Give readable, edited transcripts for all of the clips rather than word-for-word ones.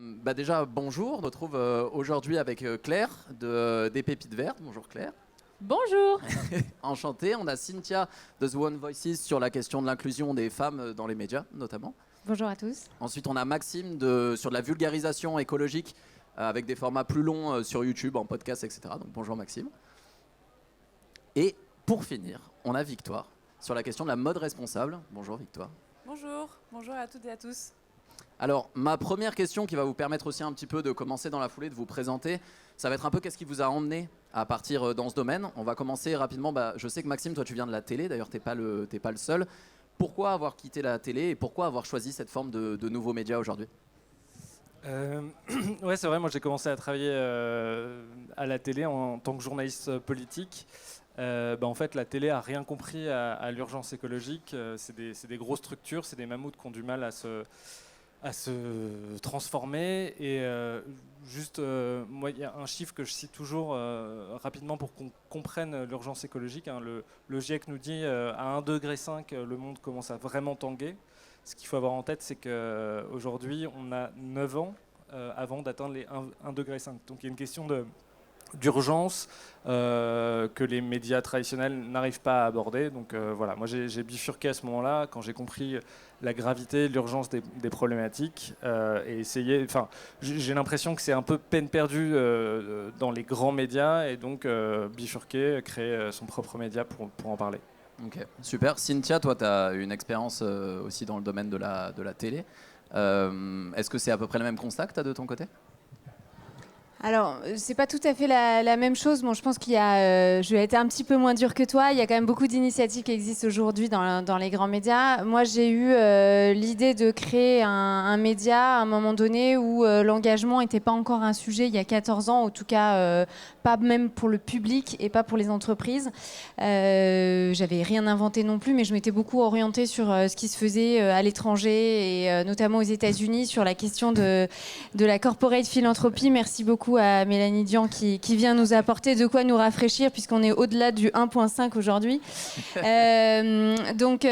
Bah déjà, bonjour. On se retrouve aujourd'hui avec Claire des Pépites Vertes. Bonjour Claire. Bonjour. Enchanté. On a Cynthia de The One Voices sur la question de l'inclusion des femmes dans les médias, notamment. Bonjour à tous. Ensuite, on a Maxime sur de la vulgarisation écologique avec des formats plus longs sur YouTube, en podcast, etc. Donc bonjour Maxime. Et pour finir, on a Victoire sur la question de la mode responsable. Bonjour Victoire. Bonjour à toutes et à tous. Alors, ma première question qui va vous permettre aussi un petit peu de commencer dans la foulée, de vous présenter, ça va être un peu qu'est-ce qui vous a emmené à partir dans ce domaine. On va commencer rapidement. Je sais que Maxime, toi tu viens de la télé, d'ailleurs t'es pas le seul. Pourquoi avoir quitté la télé et pourquoi avoir choisi cette forme de nouveaux médias aujourd'hui ? Ouais, c'est vrai, moi j'ai commencé à travailler à la télé en tant que journaliste politique. En fait, la télé a rien compris à l'urgence écologique. C'est des grosses structures, c'est des mammouths qui ont du mal à se transformer. Et moi, il y a un chiffre que je cite toujours rapidement pour qu'on comprenne l'urgence écologique. Le GIEC nous dit à 1,5 degré, le monde commence à vraiment tanguer. Ce qu'il faut avoir en tête, c'est qu'aujourd'hui, on a 9 ans avant d'atteindre les 1,5 degré. Donc il y a une question d'urgence que les médias traditionnels n'arrivent pas à aborder. Donc voilà, moi j'ai bifurqué à ce moment-là quand j'ai compris la gravité, l'urgence des problématiques et essayé. Enfin, j'ai l'impression que c'est un peu peine perdue dans les grands médias et donc bifurquer, créer son propre média pour en parler. Ok, super. Cynthia, toi tu as une expérience aussi dans le domaine de la télé. Est-ce que c'est à peu près le même constat que tu as de ton côté ? Alors, c'est pas tout à fait la même chose. Bon, je pense qu'il y a, je vais être un petit peu moins dure que toi. Il y a quand même beaucoup d'initiatives qui existent aujourd'hui dans les grands médias. Moi, j'ai eu l'idée de créer un média à un moment donné où l'engagement n'était pas encore un sujet il y a 14 ans, en tout cas pas même pour le public et pas pour les entreprises. J'avais rien inventé non plus, mais je m'étais beaucoup orientée sur ce qui se faisait à l'étranger et notamment aux États-Unis sur la question de la corporate philanthropie. Merci beaucoup à Mélanie Dian qui vient nous apporter de quoi nous rafraîchir puisqu'on est au-delà du 1.5 aujourd'hui. Donc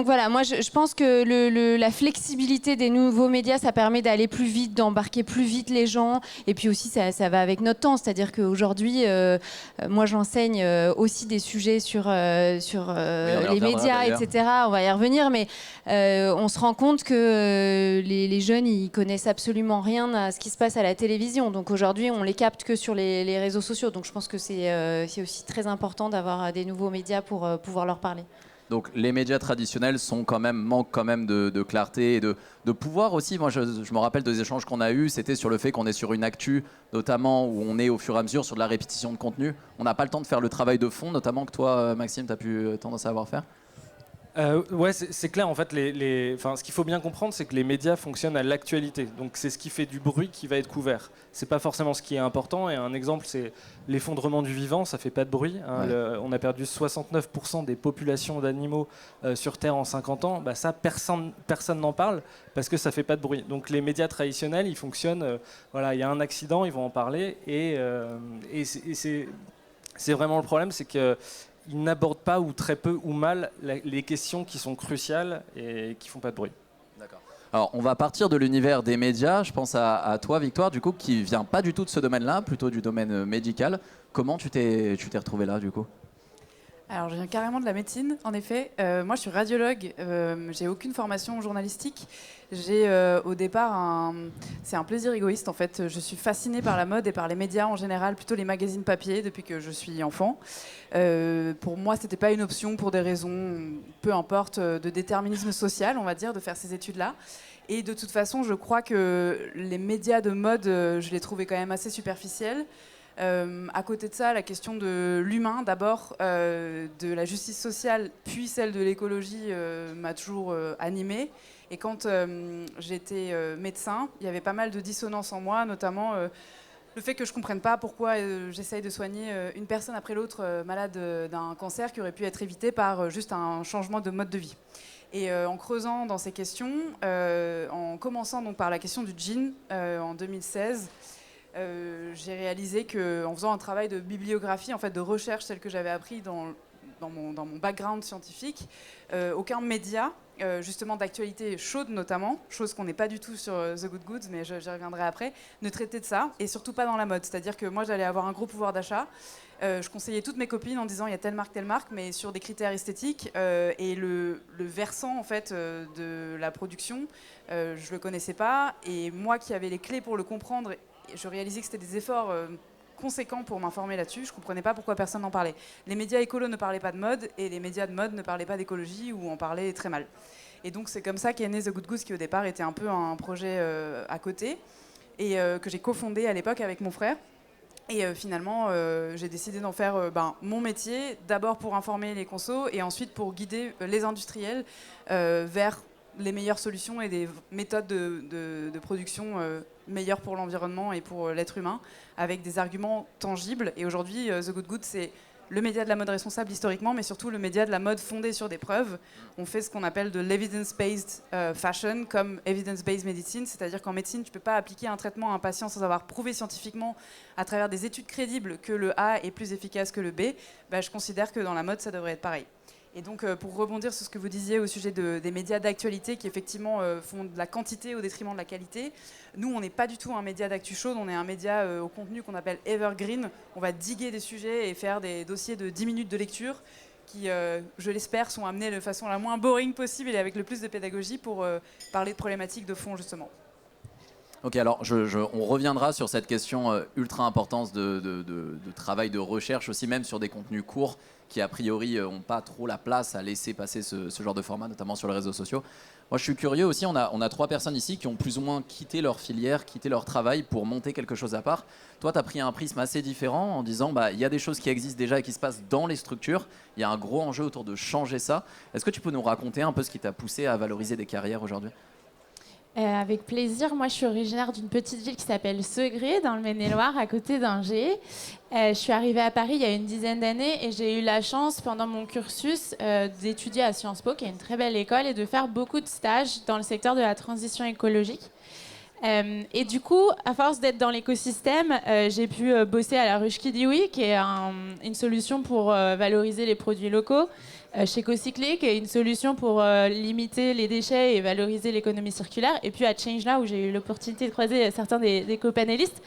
voilà, moi je pense que la flexibilité des nouveaux médias, ça permet d'aller plus vite, d'embarquer plus vite les gens et puis aussi ça va avec notre temps, c'est-à-dire qu'aujourd'hui moi j'enseigne aussi des sujets sur les médias, etc. On va y revenir, mais on se rend compte que les jeunes ils connaissent absolument rien à ce qui se passe à la télévision. Donc aujourd'hui, on les capte que sur les réseaux sociaux. Donc je pense que c'est aussi très important d'avoir des nouveaux médias pour pouvoir leur parler. Donc les médias traditionnels manquent quand même de clarté et de pouvoir aussi. Moi, je me rappelle des échanges qu'on a eus, c'était sur le fait qu'on est sur une actu, notamment où on est au fur et à mesure sur de la répétition de contenu. On n'a pas le temps de faire le travail de fond, notamment que toi, Maxime, tu as pu tendance à avoir faire. Ouais, c'est clair. En fait, ce qu'il faut bien comprendre, c'est que les médias fonctionnent à l'actualité. Donc, c'est ce qui fait du bruit qui va être couvert. C'est pas forcément ce qui est important. Et un exemple, c'est l'effondrement du vivant. Ça fait pas de bruit. Ouais. On a perdu 69% des populations d'animaux sur Terre en 50 ans. Ça, personne n'en parle parce que ça fait pas de bruit. Donc, les médias traditionnels, ils fonctionnent. Voilà, il y a un accident, ils vont en parler. Et c'est vraiment le problème, c'est que ils n'abordent pas ou très peu ou mal les questions qui sont cruciales et qui font pas de bruit. D'accord. Alors, on va partir de l'univers des médias. Je pense à toi, Victoire, du coup, qui vient pas du tout de ce domaine-là, plutôt du domaine médical. Comment tu t'es retrouvée là, du coup ? Alors, je viens carrément de la médecine, en effet. Moi, je suis radiologue. J'ai aucune formation journalistique. J'ai au départ c'est un plaisir égoïste, en fait. Je suis fascinée par la mode et par les médias en général, plutôt les magazines papier depuis que je suis enfant. Pour moi, c'était pas une option pour des raisons, peu importe, de déterminisme social, on va dire, de faire ces études-là. Et de toute façon, je crois que les médias de mode, je les trouvais quand même assez superficiels. À côté de ça, la question de l'humain d'abord, de la justice sociale, puis celle de l'écologie m'a toujours animée. Et quand j'étais médecin, il y avait pas mal de dissonances en moi, notamment le fait que je ne comprenne pas pourquoi j'essaye de soigner une personne après l'autre malade d'un cancer qui aurait pu être évité par juste un changement de mode de vie. Et en creusant dans ces questions, en commençant donc par la question du jean en 2016, j'ai réalisé qu'en faisant un travail de bibliographie, en fait, de recherche, celle que j'avais appris dans dans mon background scientifique, aucun média, justement d'actualité chaude notamment, chose qu'on n'est pas du tout sur The Good Goods, mais j'y reviendrai après, ne traitait de ça, et surtout pas dans la mode. C'est-à-dire que moi, j'allais avoir un gros pouvoir d'achat. Je conseillais toutes mes copines en disant il y a telle marque, mais sur des critères esthétiques. Et le versant en fait de la production, je le connaissais pas. Et moi qui avais les clés pour le comprendre, je réalisais que c'était des efforts conséquents pour m'informer là-dessus. Je comprenais pas pourquoi personne n'en parlait. Les médias écolos ne parlaient pas de mode et les médias de mode ne parlaient pas d'écologie ou en parlaient très mal. Et donc c'est comme ça qu'est né The Good Goose, qui au départ était un peu un projet à côté et que j'ai cofondé à l'époque avec mon frère. Et finalement, j'ai décidé d'en faire mon métier, d'abord pour informer les consos et ensuite pour guider les industriels vers les meilleures solutions et des méthodes de production meilleures pour l'environnement et pour l'être humain, avec des arguments tangibles. Et aujourd'hui, The Good Good, c'est le média de la mode responsable historiquement, mais surtout le média de la mode fondée sur des preuves. On fait ce qu'on appelle de l'evidence-based fashion, comme evidence-based medicine, c'est-à-dire qu'en médecine, tu ne peux pas appliquer un traitement à un patient sans avoir prouvé scientifiquement, à travers des études crédibles, que le A est plus efficace que le B. Je considère que dans la mode, ça devrait être pareil. Et donc, pour rebondir sur ce que vous disiez au sujet des médias d'actualité qui, effectivement, font de la quantité au détriment de la qualité, nous, on n'est pas du tout un média d'actu chaude, on est un média au contenu qu'on appelle evergreen. On va diguer des sujets et faire des dossiers de 10 minutes de lecture qui, je l'espère, sont amenés de façon la moins boring possible et avec le plus de pédagogie pour parler de problématiques de fond, justement. Ok, alors on reviendra sur cette question ultra importante de travail de recherche, aussi même sur des contenus courts qui a priori n'ont pas trop la place à laisser passer ce genre de format, notamment sur les réseaux sociaux. Moi je suis curieux aussi, on a 3 personnes ici qui ont plus ou moins quitté leur filière, quitté leur travail pour monter quelque chose à part. Toi tu as pris un prisme assez différent en disant il y a des choses qui existent déjà et qui se passent dans les structures, il y a un gros enjeu autour de changer ça. Est-ce que tu peux nous raconter un peu ce qui t'a poussé à valoriser des carrières aujourd'hui ? Avec plaisir. Moi, je suis originaire d'une petite ville qui s'appelle Segré, dans le Maine-et-Loire, à côté d'Angers. Je suis arrivée à Paris il y a une dizaine d'années et j'ai eu la chance, pendant mon cursus, d'étudier à Sciences Po, qui est une très belle école, et de faire beaucoup de stages dans le secteur de la transition écologique. Et du coup, à force d'être dans l'écosystème, j'ai pu bosser à la ruche Kidiwi, qui est une solution pour valoriser les produits locaux, chez Cocyclé, qui est une solution pour limiter les déchets et valoriser l'économie circulaire, et puis à ChangeNow, où j'ai eu l'opportunité de croiser certains des copanélistes,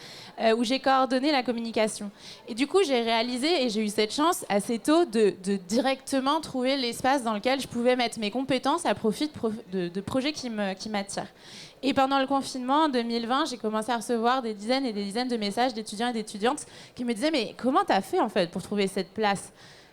où j'ai coordonné la communication. Et du coup, j'ai réalisé, et j'ai eu cette chance assez tôt, de directement trouver l'espace dans lequel je pouvais mettre mes compétences à profit de projets qui m'attirent. Et pendant le confinement, en 2020, j'ai commencé à recevoir des dizaines et des dizaines de messages d'étudiants et d'étudiantes qui me disaient « Mais comment t'as fait, en fait, pour trouver cette place ?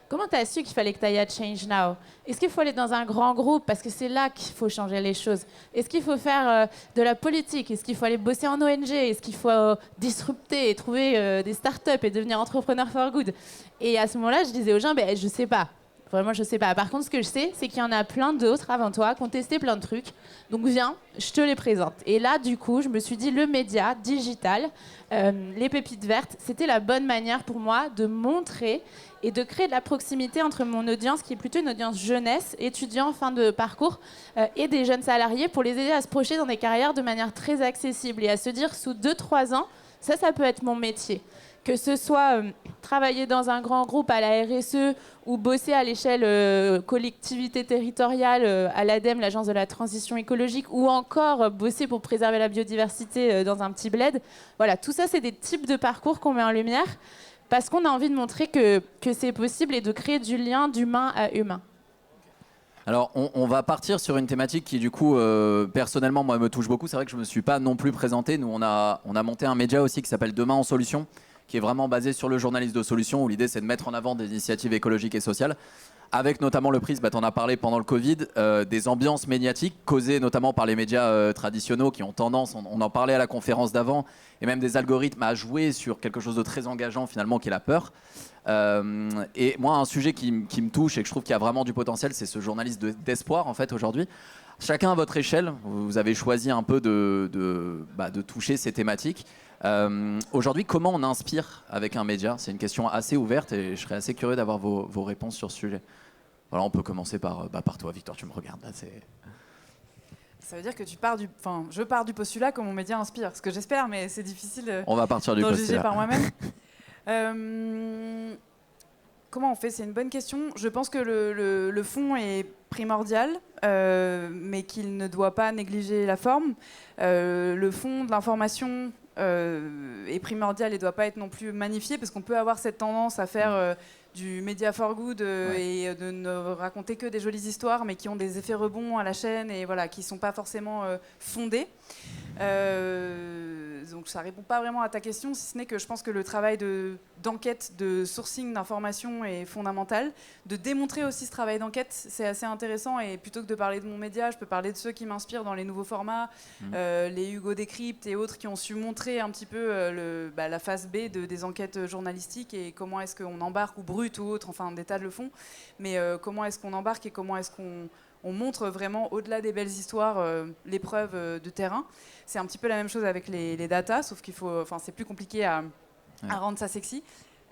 Comment tu as su qu'il fallait que tu ailles à ChangeNow ? Est-ce qu'il faut aller dans un grand groupe parce que c'est là qu'il faut changer les choses ? Est-ce qu'il faut faire de la politique ? Est-ce qu'il faut aller bosser en ONG ? Est-ce qu'il faut disrupter et trouver des startups et devenir entrepreneur for good ? Et à ce moment-là, je disais aux gens, je sais pas. Vraiment, je sais pas. Par contre, ce que je sais, c'est qu'il y en a plein d'autres avant toi qui ont testé plein de trucs. Donc viens, je te les présente. Et là, du coup, je me suis dit, le média digital, les pépites vertes, c'était la bonne manière pour moi de montrer et de créer de la proximité entre mon audience, qui est plutôt une audience jeunesse, étudiants, fin de parcours, et des jeunes salariés, pour les aider à se projeter dans des carrières de manière très accessible et à se dire, sous 2-3 ans, ça peut être mon métier. Que ce soit travailler dans un grand groupe à la RSE ou bosser à l'échelle collectivité territoriale à l'ADEME, l'Agence de la transition écologique, ou encore bosser pour préserver la biodiversité dans un petit bled. Voilà, tout ça, c'est des types de parcours qu'on met en lumière parce qu'on a envie de montrer que c'est possible et de créer du lien d'humain à humain. Alors, on va partir sur une thématique qui, du coup, personnellement, moi, me touche beaucoup. C'est vrai que je ne me suis pas non plus présenté. Nous, on a monté un média aussi qui s'appelle Demain en Solutions, qui est vraiment basé sur le journalisme de solutions, où l'idée, c'est de mettre en avant des initiatives écologiques et sociales, avec notamment le prisme, tu en as parlé pendant le Covid, des ambiances médiatiques causées notamment par les médias traditionnels qui ont tendance, on en parlait à la conférence d'avant, et même des algorithmes à jouer sur quelque chose de très engageant, finalement, qui est la peur. Et moi, un sujet qui me touche et que je trouve qu'il y a vraiment du potentiel, c'est ce journalisme d'espoir, en fait, aujourd'hui. Chacun à votre échelle, vous avez choisi un peu de toucher ces thématiques. Aujourd'hui, comment on inspire avec un média ? C'est une question assez ouverte et je serais assez curieux d'avoir vos réponses sur ce sujet. Voilà, on peut commencer par toi, Victor, tu me regardes. Là, Ça veut dire que je pars du postulat que mon média inspire, ce que j'espère, mais c'est difficile on va partir du d'en postulat. juger par moi-même. comment on fait? C'est une bonne question. Je pense que le fond est primordial, mais qu'il ne doit pas négliger la forme. Le fond de l'information est primordial et ne doit pas être non plus magnifié, parce qu'on peut avoir cette tendance à faire du media for good et de ne raconter que des jolies histoires, mais qui ont des effets rebonds à la chaîne et voilà, qui ne sont pas forcément fondés. Donc ça ne répond pas vraiment à ta question, si ce n'est que je pense que le travail d'enquête, de sourcing d'informations est fondamental. De démontrer aussi ce travail d'enquête, c'est assez intéressant, et plutôt que de parler de mon média, je peux parler de ceux qui m'inspirent dans les nouveaux formats, les Hugo Décrypte et autres qui ont su montrer un petit peu la phase B des enquêtes journalistiques et comment est-ce qu'on embarque, ou brut ou autre, enfin des tas le font, mais comment est-ce qu'on embarque et comment est-ce qu'on montre vraiment, au-delà des belles histoires, les preuves de terrain. C'est un petit peu la même chose avec les datas, sauf qu'il faut, c'est plus compliqué à rendre ça sexy,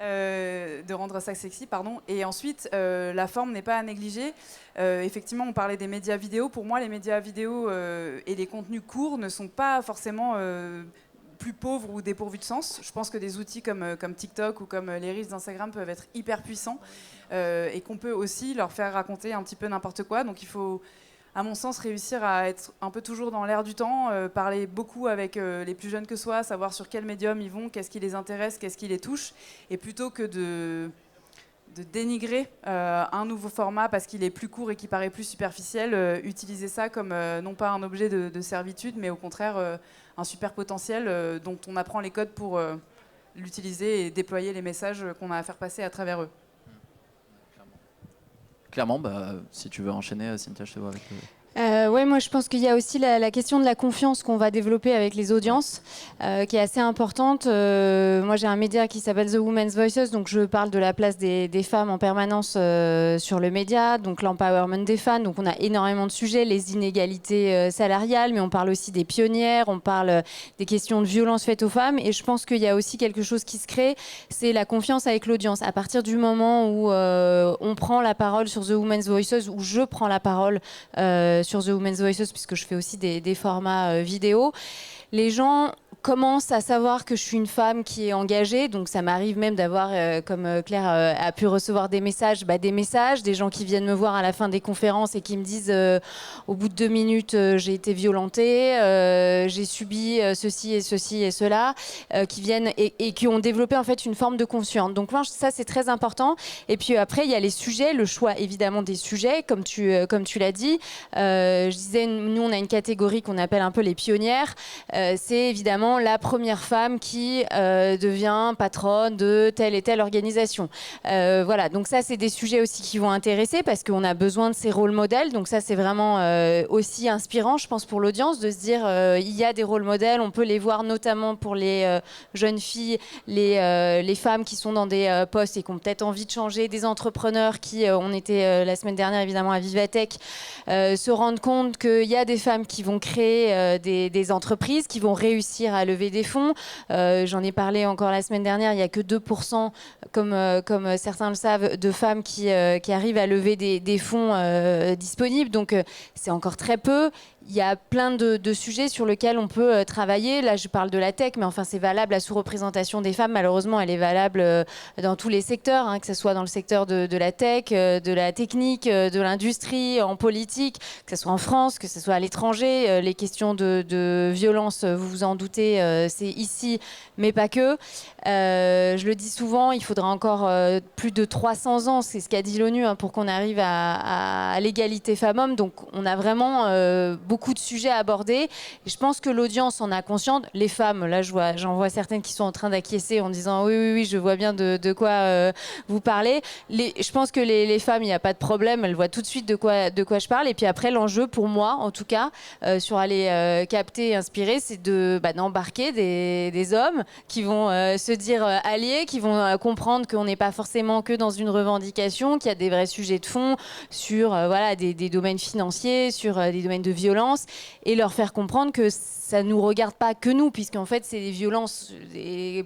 de rendre ça sexy, pardon. Et ensuite, la forme n'est pas à négliger. Effectivement, on parlait des médias vidéo. Pour moi, les médias vidéo et les contenus courts ne sont pas forcément plus pauvres ou dépourvus de sens. Je pense que des outils comme TikTok ou comme les Reels d'Instagram peuvent être hyper puissants et qu'on peut aussi leur faire raconter un petit peu n'importe quoi. Donc il faut, à mon sens, réussir à être un peu toujours dans l'air du temps, parler beaucoup avec les plus jeunes que soi, savoir sur quel médium ils vont, qu'est-ce qui les intéresse, qu'est-ce qui les touche, et plutôt que de dénigrer un nouveau format parce qu'il est plus court et qui paraît plus superficiel, utiliser ça comme non pas un objet de servitude, mais au contraire un super potentiel dont on apprend les codes pour l'utiliser et déployer les messages qu'on a à faire passer à travers eux. Clairement, si tu veux enchaîner, Cynthia, je te vois avec Ouais, moi je pense qu'il y a aussi la question de la confiance qu'on va développer avec les audiences, qui est assez importante. Moi j'ai un média qui s'appelle The Women's Voices, donc je parle de la place des femmes en permanence sur le média, donc l'empowerment des femmes, donc on a énormément de sujets, les inégalités salariales, mais on parle aussi des pionnières, on parle des questions de violence faites aux femmes, et je pense qu'il y a aussi quelque chose qui se crée, c'est la confiance avec l'audience. À partir du moment où on prend la parole sur The Women's Voices, où je prends la parole sur The Women's Voices, puisque je fais aussi des formats vidéo, les gens commence à savoir que je suis une femme qui est engagée, donc ça m'arrive même d'avoir, comme Claire a pu recevoir des messages, des gens qui viennent me voir à la fin des conférences et qui me disent au bout de 2 minutes j'ai été violentée, j'ai subi ceci et cela, qui viennent et qui ont développé en fait une forme de confiance. Donc moi, ça c'est très important. Et puis après il y a les sujets, le choix évidemment des sujets, comme tu l'as dit. Je disais, nous on a une catégorie qu'on appelle un peu les pionnières. C'est évidemment la première femme qui devient patronne de telle et telle organisation. Voilà, donc ça c'est des sujets aussi qui vont intéresser parce qu'on a besoin de ces rôles modèles. Donc ça c'est vraiment aussi inspirant, je pense, pour l'audience de se dire il y a des rôles modèles, on peut les voir notamment pour les jeunes filles, les femmes qui sont dans des postes et qui ont peut-être envie de changer, des entrepreneurs qui, on était la semaine dernière évidemment à Vivatech, se rendre compte qu'il y a des femmes qui vont créer des entreprises, qui vont réussir à lever des fonds. J'en ai parlé encore la semaine dernière, il n'y a que 2%, comme certains le savent, de femmes qui arrivent à lever des fonds disponibles. Donc c'est encore très peu. Il y a plein de sujets sur lesquels on peut travailler. Là, je parle de la tech, mais enfin, c'est valable. La sous-représentation des femmes, malheureusement, elle est valable dans tous les secteurs, hein, que ce soit dans le secteur de la tech, de la technique, de l'industrie, en politique, que ce soit en France, que ce soit à l'étranger. Les questions de violence, vous vous en doutez, c'est ici, mais pas que. Je le dis souvent, il faudra encore plus de 300 ans, c'est ce qu'a dit l'ONU, hein, pour qu'on arrive à l'égalité femmes-hommes. Donc, on a vraiment beaucoup de sujets à aborder. Et je pense que l'audience en a conscience. Les femmes, là, j'en vois certaines qui sont en train d'acquiescer en disant oui, je vois bien de quoi vous parlez. Je pense que les femmes, il n'y a pas de problème. Elles voient tout de suite de quoi je parle. Et puis après, l'enjeu, pour moi, en tout cas, sur aller capter et inspirer, c'est d'embarquer des hommes qui vont se dire alliés, qui vont comprendre qu'on n'est pas forcément que dans une revendication, qu'il y a des vrais sujets de fond sur des domaines financiers, sur des domaines de violence, et leur faire comprendre que ça ne nous regarde pas que nous, puisqu'en fait c'est des violences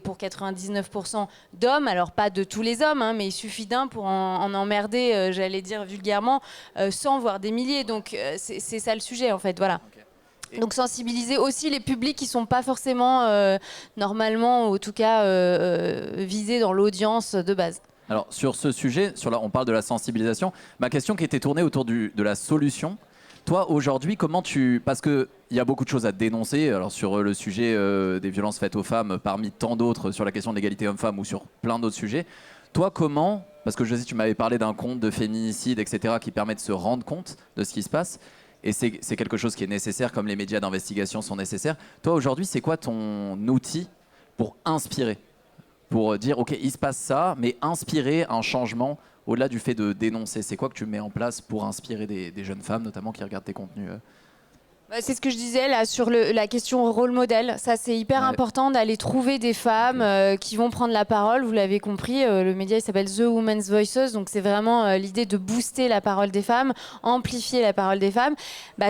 pour 99% d'hommes, alors pas de tous les hommes, hein, mais il suffit d'un pour en emmerder, j'allais dire vulgairement, 100 voire des milliers. Donc c'est ça le sujet en fait, voilà. Okay. Donc sensibiliser aussi les publics qui ne sont pas forcément normalement, ou en tout cas visés dans l'audience de base. Alors sur ce sujet, on parle de la sensibilisation. Ma question qui était tournée autour de la solution. Toi aujourd'hui, parce qu'il y a beaucoup de choses à dénoncer. Alors sur le sujet des violences faites aux femmes, parmi tant d'autres, sur la question de l'égalité homme-femme ou sur plein d'autres sujets. Toi comment, parce que je sais tu m'avais parlé d'un compte de féminicide, etc., qui permet de se rendre compte de ce qui se passe. Et c'est quelque chose qui est nécessaire, comme les médias d'investigation sont nécessaires. Toi aujourd'hui, c'est quoi ton outil pour inspirer ? Pour dire, OK, il se passe ça, mais inspirer un changement au-delà du fait de dénoncer. C'est quoi que tu mets en place pour inspirer des jeunes femmes, notamment, qui regardent tes contenus C'est ce que je disais là sur la question rôle modèle. Ça, c'est hyper important d'aller trouver des femmes qui vont prendre la parole. Vous l'avez compris, le média il s'appelle The Women's Voices. Donc, c'est vraiment l'idée de booster la parole des femmes, amplifier la parole des femmes.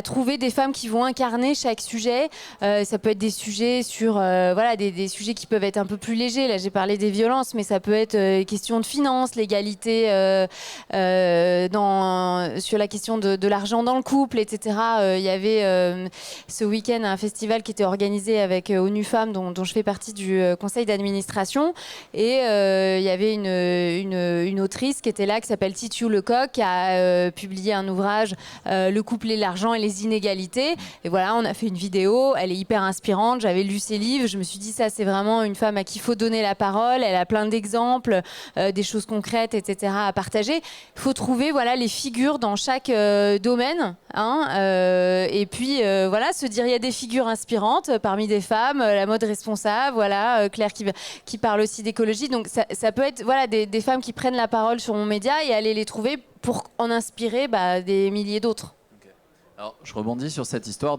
Trouver des femmes qui vont incarner chaque sujet. Ça peut être des sujets sur des sujets qui peuvent être un peu plus légers. Là, j'ai parlé des violences, mais ça peut être question de finances, l'égalité sur la question de l'argent dans le couple, etc. Il y avait ce week-end un festival qui était organisé avec ONU Femmes dont je fais partie du conseil d'administration et il y avait une autrice qui était là qui s'appelle Titu Lecoq qui a publié un ouvrage Le couple et l'argent et les inégalités et voilà on a fait une vidéo, elle est hyper inspirante, j'avais lu ses livres, je me suis dit ça c'est vraiment une femme à qui il faut donner la parole, elle a plein d'exemples, des choses concrètes etc. à partager. Il faut trouver les figures dans chaque domaine et puis se dire il y a des figures inspirantes parmi des femmes, la mode responsable, Claire qui parle aussi d'écologie. Donc ça peut être des femmes qui prennent la parole sur mon média et aller les trouver pour en inspirer des milliers d'autres. Alors, je rebondis sur cette histoire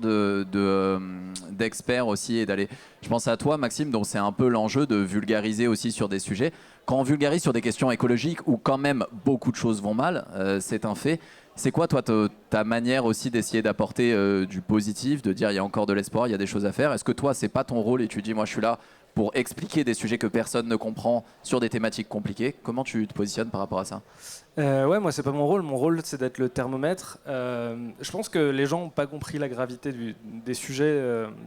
d'experts aussi et d'aller. Je pense à toi, Maxime, dont c'est un peu l'enjeu de vulgariser aussi sur des sujets. Quand on vulgarise sur des questions écologiques où quand même beaucoup de choses vont mal, c'est un fait. C'est quoi, toi, ta manière aussi d'essayer d'apporter du positif, de dire il y a encore de l'espoir, il y a des choses à faire. Est-ce que toi, c'est pas ton rôle et tu dis moi je suis là pour expliquer des sujets que personne ne comprend sur des thématiques compliquées? Comment tu te positionnes par rapport à ça? Moi c'est pas mon rôle. Mon rôle c'est d'être le thermomètre. Je pense que les gens n'ont pas compris la gravité des sujets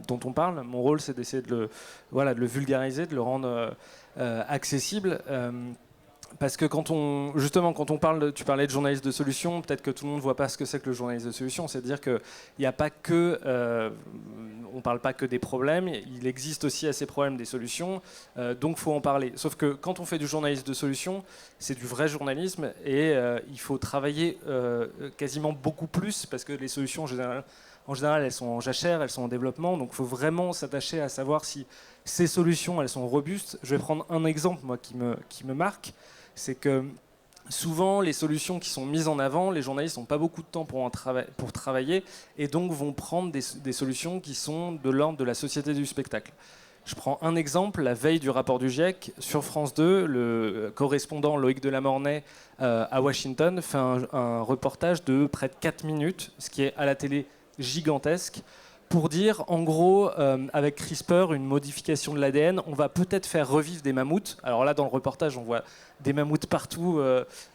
dont on parle. Mon rôle c'est d'essayer de le vulgariser, de le rendre accessible. Parce que quand on parle, tu parlais de journaliste de solution, peut-être que tout le monde ne voit pas ce que c'est que le journaliste de solution. C'est-à-dire qu'il n'y a pas que, on ne parle pas que des problèmes, il existe aussi à ces problèmes des solutions, donc il faut en parler. Sauf que quand on fait du journalisme de solution, c'est du vrai journalisme et il faut travailler quasiment beaucoup plus parce que les solutions en général, elles sont en jachère, elles sont en développement, donc il faut vraiment s'attacher à savoir si ces solutions, elles sont robustes. Je vais prendre un exemple, moi, qui me marque, c'est que souvent, les solutions qui sont mises en avant, les journalistes n'ont pas beaucoup de temps pour travailler, et donc vont prendre des solutions qui sont de l'ordre de la société du spectacle. Je prends un exemple, la veille du rapport du GIEC, sur France 2, le correspondant Loïc Delamornay à Washington fait un reportage de près de 4 minutes, ce qui est à la télé gigantesque, pour dire, en gros, avec CRISPR, une modification de l'ADN, on va peut-être faire revivre des mammouths. Alors là, dans le reportage, on voit des mammouths partout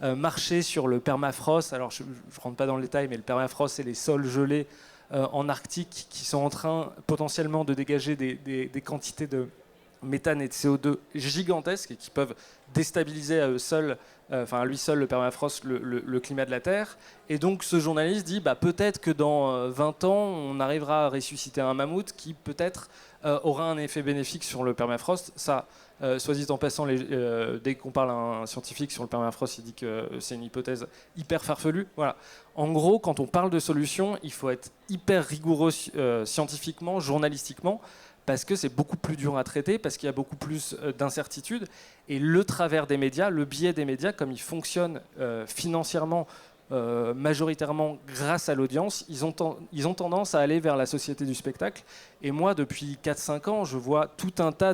marcher sur le permafrost. Alors, je ne rentre pas dans le détail, mais le permafrost, c'est les sols gelés en Arctique qui sont en train potentiellement de dégager des quantités de méthane et de CO2 gigantesques et qui peuvent déstabiliser à eux seuls, à lui seul, le permafrost, le climat de la Terre. Et donc ce journaliste dit peut-être que dans 20 ans, on arrivera à ressusciter un mammouth qui peut-être aura un effet bénéfique sur le permafrost. Ça, soit dit en passant, dès qu'on parle à un scientifique sur le permafrost, il dit que c'est une hypothèse hyper farfelue. Voilà. En gros, quand on parle de solutions, il faut être hyper rigoureux scientifiquement, journalistiquement, parce que c'est beaucoup plus dur à traiter, parce qu'il y a beaucoup plus d'incertitudes. Et le travers des médias, le biais des médias, comme ils fonctionnent financièrement, majoritairement grâce à l'audience, ils ont tendance à aller vers la société du spectacle. Et moi, depuis 4-5 ans, je vois tout un tas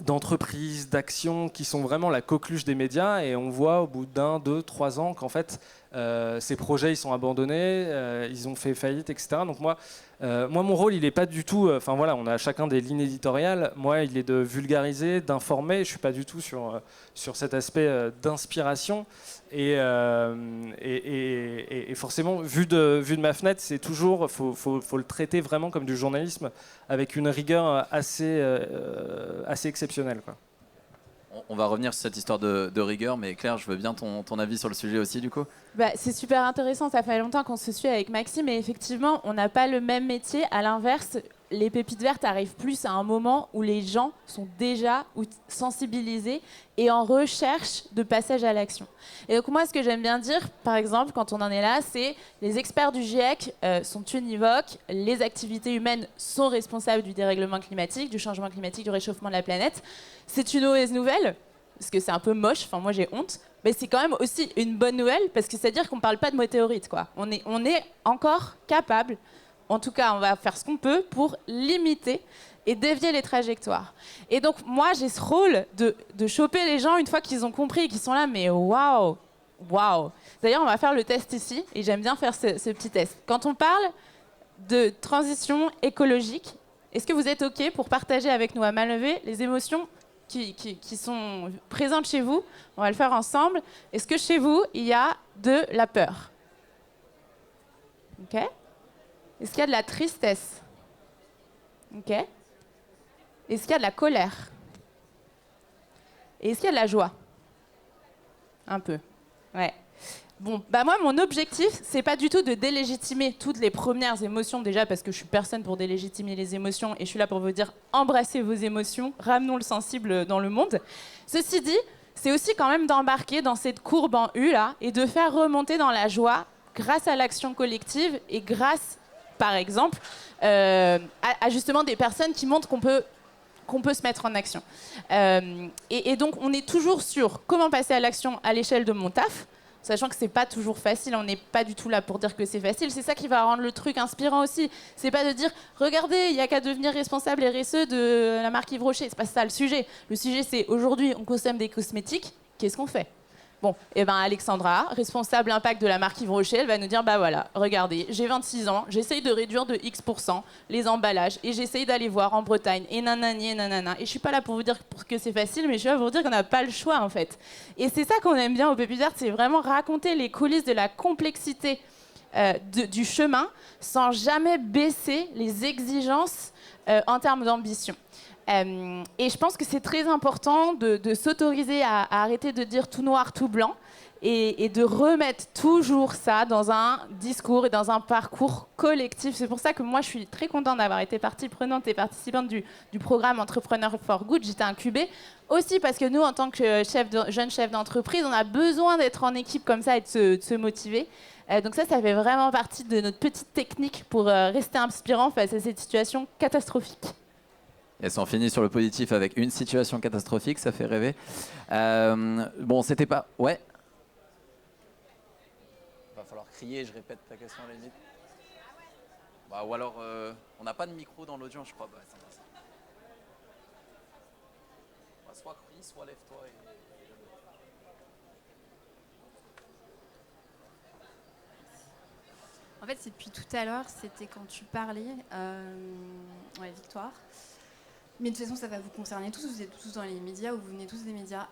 d'entreprises, d'actions qui sont vraiment la coqueluche des médias, et on voit au bout d'1, 2, 3 ans qu'en fait, ces projets ils sont abandonnés, ils ont fait faillite, etc. Donc moi, mon rôle, il n'est pas du tout... on a chacun des lignes éditoriales. Moi, il est de vulgariser, d'informer. Je ne suis pas du tout sur cet aspect d'inspiration. Et forcément, vu de ma fenêtre, c'est toujours... faut le traiter vraiment comme du journalisme avec une rigueur assez exceptionnelle, quoi. On va revenir sur cette histoire de rigueur, mais Claire, je veux bien ton avis sur le sujet aussi, du coup. C'est super intéressant, ça fait longtemps qu'on se suit avec Maxime et effectivement, on n'a pas le même métier. À l'inverse, les pépites vertes arrivent plus à un moment où les gens sont déjà sensibilisés et en recherche de passage à l'action. Et donc moi, ce que j'aime bien dire, par exemple, quand on en est là, c'est les experts du GIEC sont univoques, les activités humaines sont responsables du dérèglement climatique, du changement climatique, du réchauffement de la planète. C'est une mauvaise nouvelle, parce que c'est un peu moche, enfin moi j'ai honte, mais c'est quand même aussi une bonne nouvelle, parce que c'est-à-dire qu'on ne parle pas de météorites, quoi. On est encore capable, en tout cas on va faire ce qu'on peut pour limiter et dévier les trajectoires. Et donc moi j'ai ce rôle de choper les gens une fois qu'ils ont compris et qu'ils sont là, mais waouh. D'ailleurs on va faire le test ici, et j'aime bien faire ce petit test. Quand on parle de transition écologique, est-ce que vous êtes OK pour partager avec nous à main levée les émotions qui sont présentes chez vous? On va le faire ensemble. Est-ce que chez vous, il y a de la peur? OK. Est-ce qu'il y a de la tristesse? OK. Est-ce qu'il y a de la colère? Et est-ce qu'il y a de la joie? Un peu. Ouais. Bon, moi, mon objectif, c'est pas du tout de délégitimer toutes les premières émotions, déjà parce que je suis personne pour délégitimer les émotions et je suis là pour vous dire embrassez vos émotions, ramenons le sensible dans le monde. Ceci dit, c'est aussi quand même d'embarquer dans cette courbe en U là et de faire remonter dans la joie grâce à l'action collective et grâce, par exemple, à justement des personnes qui montrent qu'on peut se mettre en action. Et donc, on est toujours sur comment passer à l'action à l'échelle de mon taf, sachant que c'est pas toujours facile, on n'est pas du tout là pour dire que c'est facile. C'est ça qui va rendre le truc inspirant aussi. C'est pas de dire, regardez, il y a qu'à devenir responsable RSE de la marque Yves Rocher. C'est pas ça le sujet. Le sujet, c'est aujourd'hui, on consomme des cosmétiques. Qu'est-ce qu'on fait? Bon, et Alexandra, responsable impact de la marque Yves Rocher, elle va nous dire, voilà, regardez, j'ai 26 ans, j'essaye de réduire de X% les emballages et j'essaye d'aller voir en Bretagne et nanani et nanana. Et je suis pas là pour vous dire que c'est facile, mais je suis là pour vous dire qu'on n'a pas le choix en fait. Et c'est ça qu'on aime bien au Pépites Vertes, c'est vraiment raconter les coulisses de la complexité du chemin sans jamais baisser les exigences en termes d'ambition. Et je pense que c'est très important de s'autoriser à arrêter de dire tout noir, tout blanc, et de remettre toujours ça dans un discours et dans un parcours collectif. C'est pour ça que moi, je suis très contente d'avoir été partie prenante et participante du programme Entrepreneur for Good. J'étais incubée aussi parce que nous, en tant que jeunes chefs d'entreprise, on a besoin d'être en équipe comme ça et de se motiver. Donc ça fait vraiment partie de notre petite technique pour rester inspirant face à cette situation catastrophique. Et on finit sur le positif avec une situation catastrophique, ça fait rêver. Bon, c'était pas... Ouais. Va falloir crier, je répète ta question à la limite. Ou alors, on n'a pas de micro dans l'audience, je crois. Soit crie, soit lève-toi. En fait, c'est depuis tout à l'heure, c'était quand tu parlais, Victoire. Mais de toute façon, ça va vous concerner tous, vous êtes tous dans les médias ou vous venez tous des médias.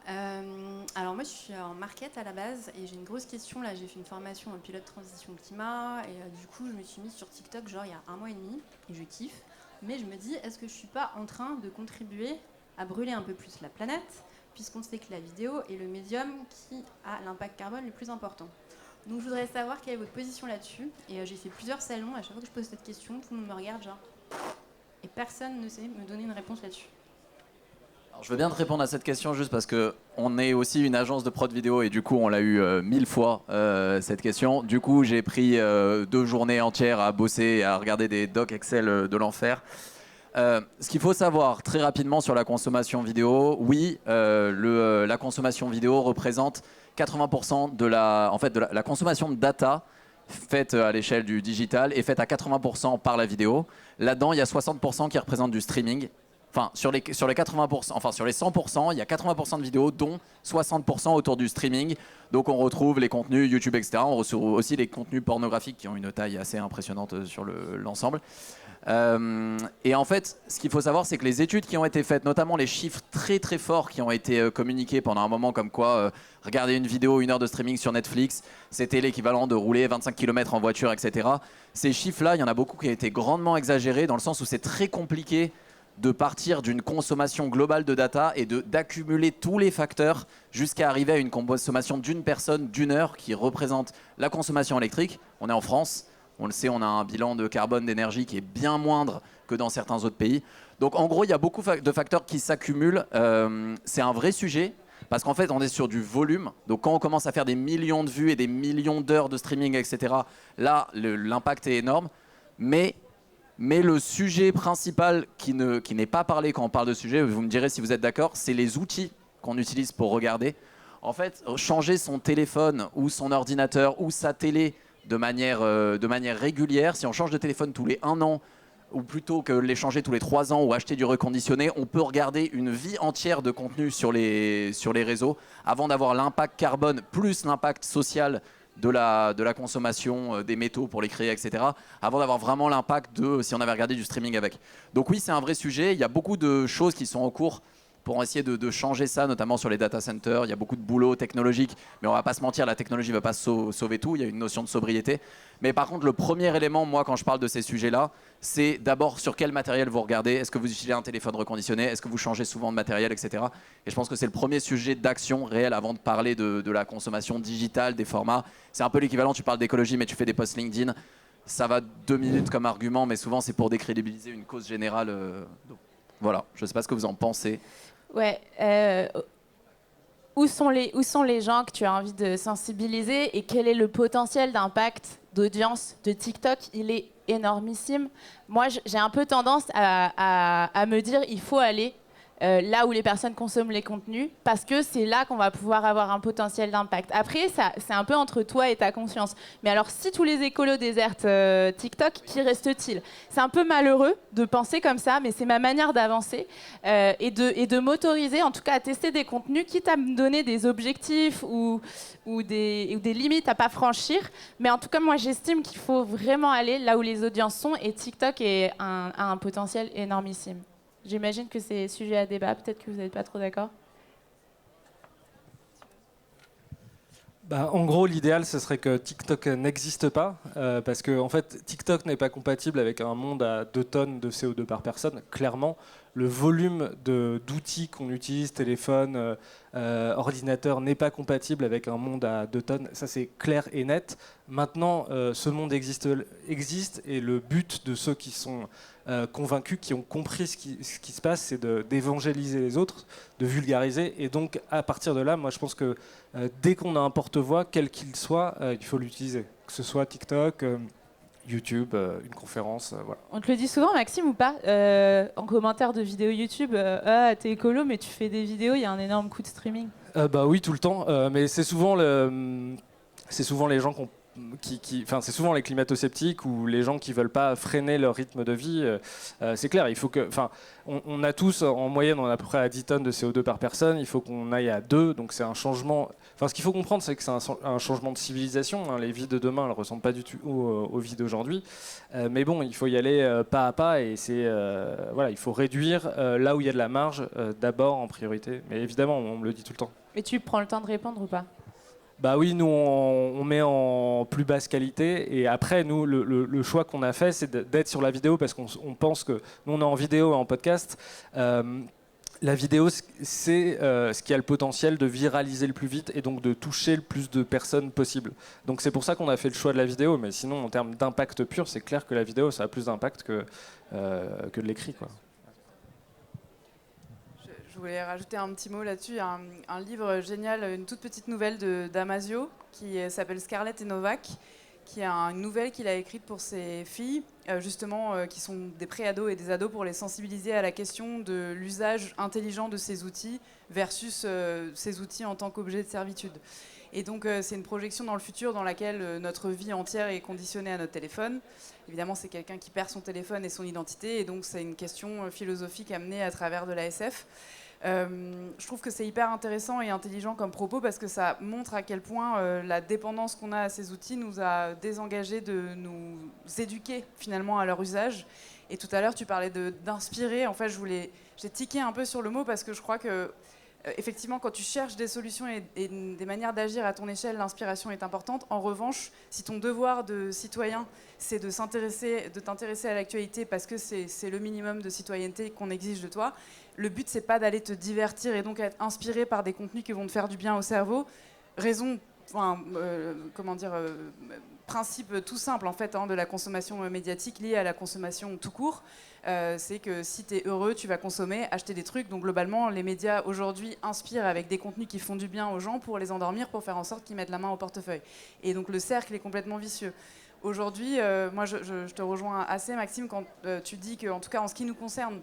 Alors moi, je suis en market à la base et j'ai une grosse question. Là, j'ai fait une formation en pilote transition climat et du coup, je me suis mise sur TikTok genre il y a 1 mois et demi et je kiffe. Mais je me dis, est-ce que je suis pas en train de contribuer à brûler un peu plus la planète puisqu'on sait que la vidéo est le médium qui a l'impact carbone le plus important. Donc je voudrais savoir quelle est votre position là-dessus. Et j'ai fait plusieurs salons, à chaque fois que je pose cette question, tout le monde me regarde genre... Et personne ne sait me donner une réponse là-dessus. Alors, je veux bien te répondre à cette question juste parce qu'on est aussi une agence de prod vidéo et du coup on l'a eu 1000 fois cette question. Du coup j'ai pris 2 journées entières à bosser et à regarder des docs Excel de l'enfer. Ce qu'il faut savoir très rapidement sur la consommation vidéo, oui, la consommation vidéo représente 80% de la consommation de data faite à l'échelle du digital est faite à 80% par la vidéo. Là-dedans, il y a 60% qui représentent du streaming. Enfin, sur les 80%, enfin sur les 100%, il y a 80% de vidéos, dont 60% autour du streaming. Donc on retrouve les contenus YouTube, etc. On retrouve aussi les contenus pornographiques qui ont une taille assez impressionnante sur l'ensemble. Et en fait, ce qu'il faut savoir, c'est que les études qui ont été faites, notamment les chiffres très très forts qui ont été communiqués pendant un moment, comme quoi regarder une vidéo, 1 heure de streaming sur Netflix, c'était l'équivalent de rouler 25 km en voiture, etc. Ces chiffres-là, il y en a beaucoup qui ont été grandement exagérés, dans le sens où c'est très compliqué de partir d'une consommation globale de data et d'accumuler tous les facteurs jusqu'à arriver à une consommation d'une personne d'une heure qui représente la consommation électrique. On est en France, on le sait, on a un bilan de carbone d'énergie qui est bien moindre que dans certains autres pays. Donc en gros, il y a beaucoup de facteurs qui s'accumulent. C'est un vrai sujet parce qu'en fait, on est sur du volume. Donc quand on commence à faire des millions de vues et des millions d'heures de streaming, etc., là, l'impact est énorme. Mais le sujet principal qui n'est pas parlé quand on parle de sujet, vous me direz si vous êtes d'accord, c'est les outils qu'on utilise pour regarder. En fait, changer son téléphone ou son ordinateur ou sa télé de manière régulière, si on change de téléphone tous les 1 an, ou plutôt que les changer tous les 3 ans ou acheter du reconditionné, on peut regarder une vie entière de contenu sur les réseaux avant d'avoir l'impact carbone plus l'impact social de la consommation des métaux pour les créer, etc., avant d'avoir vraiment l'impact de si on avait regardé du streaming avec. Donc oui, c'est un vrai sujet. Il y a beaucoup de choses qui sont en cours pour essayer de changer ça, notamment sur les data centers. Il y a beaucoup de boulot technologique, mais on va pas se mentir, la technologie ne va pas sauver tout. Il y a une notion de sobriété. Mais par contre, le premier élément, moi, quand je parle de ces sujets-là, c'est d'abord sur quel matériel vous regardez. Est-ce que vous utilisez un téléphone reconditionné? Est-ce que vous changez souvent de matériel, etc. Et je pense que c'est le premier sujet d'action réel avant de parler de la consommation digitale, des formats. C'est un peu l'équivalent, tu parles d'écologie, mais tu fais des posts LinkedIn. Ça va 2 minutes comme argument, mais souvent, c'est pour décrédibiliser une cause générale. Donc, voilà, je ne sais pas ce que vous en pensez. Ouais. Où sont les gens que tu as envie de sensibiliser et quel est le potentiel d'impact d'audience de TikTok? Il est énormissime. Moi, j'ai un peu tendance à me dire il faut aller là où les personnes consomment les contenus parce que c'est là qu'on va pouvoir avoir un potentiel d'impact. Après, c'est un peu entre toi et ta conscience. Mais alors, si tous les écolos désertent TikTok, qui reste-t-il? C'est un peu malheureux de penser comme ça, mais c'est ma manière d'avancer et de m'autoriser, en tout cas, à tester des contenus, quitte à me donner des objectifs ou des limites à pas franchir. Mais en tout cas, moi, j'estime qu'il faut vraiment aller là où les audiences sont et TikTok a un potentiel énormissime. J'imagine que c'est sujet à débat. Peut-être que vous n'êtes pas trop d'accord. En gros, l'idéal, ce serait que TikTok n'existe pas, parce que en fait, TikTok n'est pas compatible avec un monde à 2 tonnes de CO2 par personne. Clairement, le volume d'outils qu'on utilise, téléphone, ordinateur, n'est pas compatible avec un monde à 2 tonnes. Ça, c'est clair et net. Maintenant, ce monde existe, et le but de ceux qui sont convaincus, qui ont compris ce qui se passe, c'est d'évangéliser les autres, de vulgariser. Et donc, à partir de là, moi, je pense que dès qu'on a un porte-voix, quel qu'il soit, il faut l'utiliser. Que ce soit TikTok, YouTube, une conférence, voilà. On te le dit souvent, Maxime, ou pas en commentaire de vidéos YouTube, t'es écolo, mais tu fais des vidéos, il y a un énorme coût de streaming. Oui, tout le temps. Mais c'est souvent les gens c'est souvent les climato-sceptiques ou les gens qui veulent pas freiner leur rythme de vie. C'est clair, il faut que, on a tous en moyenne, on a à peu près à 10 tonnes de CO2 par personne. Il faut qu'on aille à 2, donc c'est un changement. Ce qu'il faut comprendre, c'est que c'est un changement de civilisation. Les vies de demain, elles ressemblent pas du tout aux vies d'aujourd'hui. Mais bon, il faut y aller pas à pas et il faut réduire là où il y a de la marge d'abord en priorité. Mais évidemment, on me le dit tout le temps. Et tu prends le temps de répondre ou pas? Oui, nous on met en plus basse qualité et après nous le choix qu'on a fait c'est d'être sur la vidéo parce qu'on pense que nous on est en vidéo et en podcast. La vidéo c'est ce qui a le potentiel de viraliser le plus vite et donc de toucher le plus de personnes possible. Donc c'est pour ça qu'on a fait le choix de la vidéo, mais sinon en termes d'impact pur c'est clair que la vidéo ça a plus d'impact que de l'écrit, quoi. Je voulais rajouter un petit mot là-dessus. Il y a un livre génial, une toute petite nouvelle de Damasio qui s'appelle Scarlett et Novak, qui est une nouvelle qu'il a écrite pour ses filles, justement, qui sont des pré-ados et des ados, pour les sensibiliser à la question de l'usage intelligent de ces outils versus ces outils en tant qu'objet de servitude. Et donc c'est une projection dans le futur dans laquelle notre vie entière est conditionnée à notre téléphone. Évidemment, c'est quelqu'un qui perd son téléphone et son identité, et donc c'est une question philosophique amenée à travers de l'ASF. Je trouve que c'est hyper intéressant et intelligent comme propos parce que ça montre à quel point la dépendance qu'on a à ces outils nous a désengagés de nous éduquer finalement à leur usage. Et tout à l'heure, tu parlais d'inspirer. En fait, j'ai tiqué un peu sur le mot parce que je crois que effectivement, quand tu cherches des solutions et des manières d'agir à ton échelle, l'inspiration est importante. En revanche, si ton devoir de citoyen, c'est de t'intéresser à l'actualité parce que c'est le minimum de citoyenneté qu'on exige de toi, le but, c'est pas d'aller te divertir et donc être inspiré par des contenus qui vont te faire du bien au cerveau. Principe tout simple en fait de la consommation médiatique liée à la consommation tout court, c'est que si tu es heureux, tu vas consommer, acheter des trucs. Donc globalement, les médias aujourd'hui inspirent avec des contenus qui font du bien aux gens pour les endormir, pour faire en sorte qu'ils mettent la main au portefeuille. Et donc le cercle est complètement vicieux. Aujourd'hui, moi je te rejoins assez Maxime quand tu dis qu'en tout cas en ce qui nous concerne,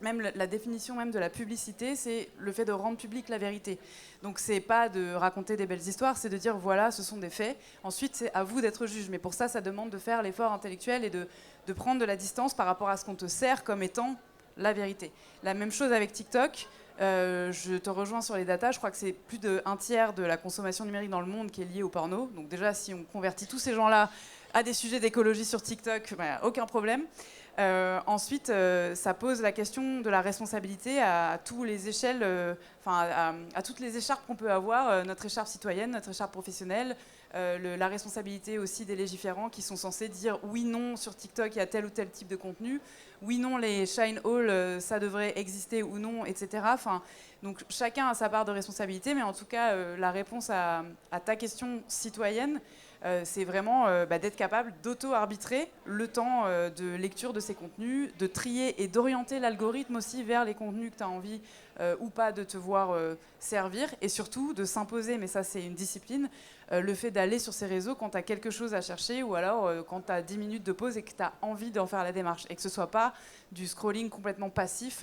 même la définition même de la publicité, c'est le fait de rendre publique la vérité. Donc c'est pas de raconter des belles histoires, c'est de dire voilà, ce sont des faits. Ensuite, c'est à vous d'être juge. Mais pour ça, ça demande de faire l'effort intellectuel et de prendre de la distance par rapport à ce qu'on te sert comme étant la vérité. La même chose avec TikTok. Je te rejoins sur les datas. Je crois que c'est plus d'un tiers de la consommation numérique dans le monde qui est liée au porno. Donc déjà, si on convertit tous ces gens-là à des sujets d'écologie sur TikTok, aucun problème. Ensuite, ça pose la question de la responsabilité à toutes les échelles, à toutes les écharpes qu'on peut avoir, notre écharpe citoyenne, notre écharpe professionnelle, la responsabilité aussi des légiférants qui sont censés dire oui, non, sur TikTok, il y a tel ou tel type de contenu, oui, non, les shine all, ça devrait exister ou non, etc. Donc chacun a sa part de responsabilité, mais en tout cas, la réponse à ta question citoyenne, c'est vraiment d'être capable d'auto-arbitrer le temps de lecture de ces contenus, de trier et d'orienter l'algorithme aussi vers les contenus que tu as envie ou pas de te voir servir, et surtout de s'imposer, mais ça c'est une discipline, le fait d'aller sur ces réseaux quand tu as quelque chose à chercher ou alors quand tu as 10 minutes de pause et que tu as envie d'en faire la démarche, et que ce soit pas du scrolling complètement passif